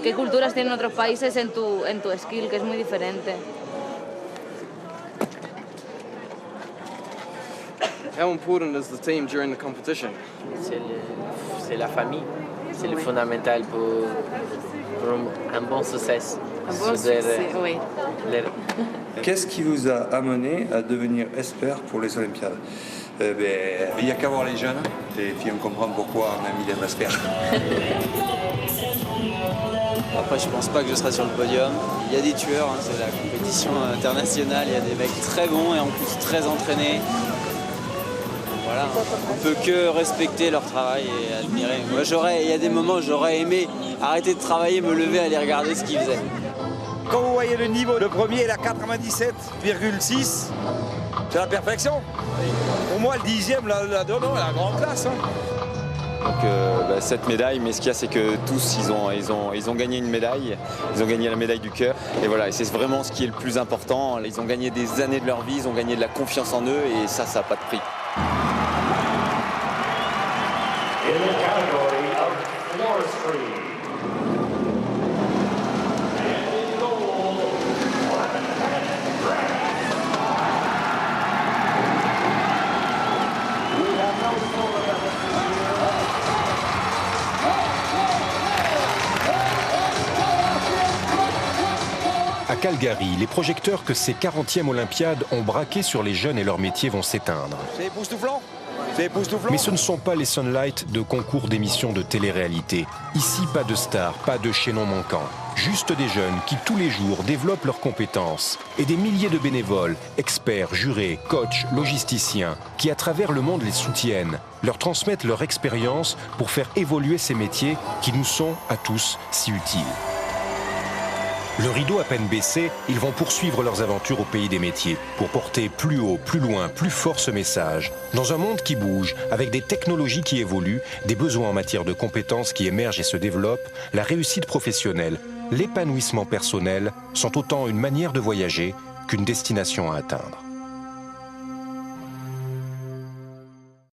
S9: qué culturas tienen otros países en tu skill, que es muy diferente.
S10: How important is the team during the competition?
S12: C'est la famille. C'est le fondamental pour un bon succès.
S6: Un bon succès, oui.
S16: Qu'est-ce qui vous a amené à devenir expert pour les Olympiades? Il n'y a qu'à voir les jeunes, et puis on comprend pourquoi on a mis des experts.
S23: Après, je pense pas que je serai sur le podium. Il y a des tueurs, hein, c'est la compétition internationale, il y a des mecs très bons et en plus très entraînés. Voilà, on peut que respecter leur travail et admirer. Moi, il y a des moments où j'aurais aimé arrêter de travailler, me lever, aller regarder ce qu'ils faisaient.
S22: Quand vous voyez le niveau, le premier est à 97,6, c'est la perfection. Pour moi, le 10e, la donne, elle a la grande classe. Hein.
S26: Donc cette médaille, mais ce qu'il y a, c'est que tous, ils ont gagné une médaille, ils ont gagné la médaille du cœur. Et voilà, et c'est vraiment ce qui est le plus important. Ils ont gagné des années de leur vie, ils ont gagné de la confiance en eux, et ça n'a pas de prix.
S1: À Calgary, les projecteurs que ces 40e Olympiades ont braqués sur les jeunes et leur métier vont s'éteindre.
S22: C'est époustouflant. C'est époustouflant.
S1: Mais ce ne sont pas les Sunlight de concours d'émissions de télé-réalité. Ici, pas de stars, pas de chaînons manquants. Juste des jeunes qui, tous les jours, développent leurs compétences. Et des milliers de bénévoles, experts, jurés, coachs, logisticiens, qui, à travers le monde, les soutiennent, leur transmettent leur expérience pour faire évoluer ces métiers qui nous sont, à tous, si utiles. Le rideau à peine baissé, ils vont poursuivre leurs aventures au pays des métiers pour porter plus haut, plus loin, plus fort ce message. Dans un monde qui bouge, avec des technologies qui évoluent, des besoins en matière de compétences qui émergent et se développent, la réussite professionnelle, l'épanouissement personnel sont autant une manière de voyager qu'une destination à atteindre.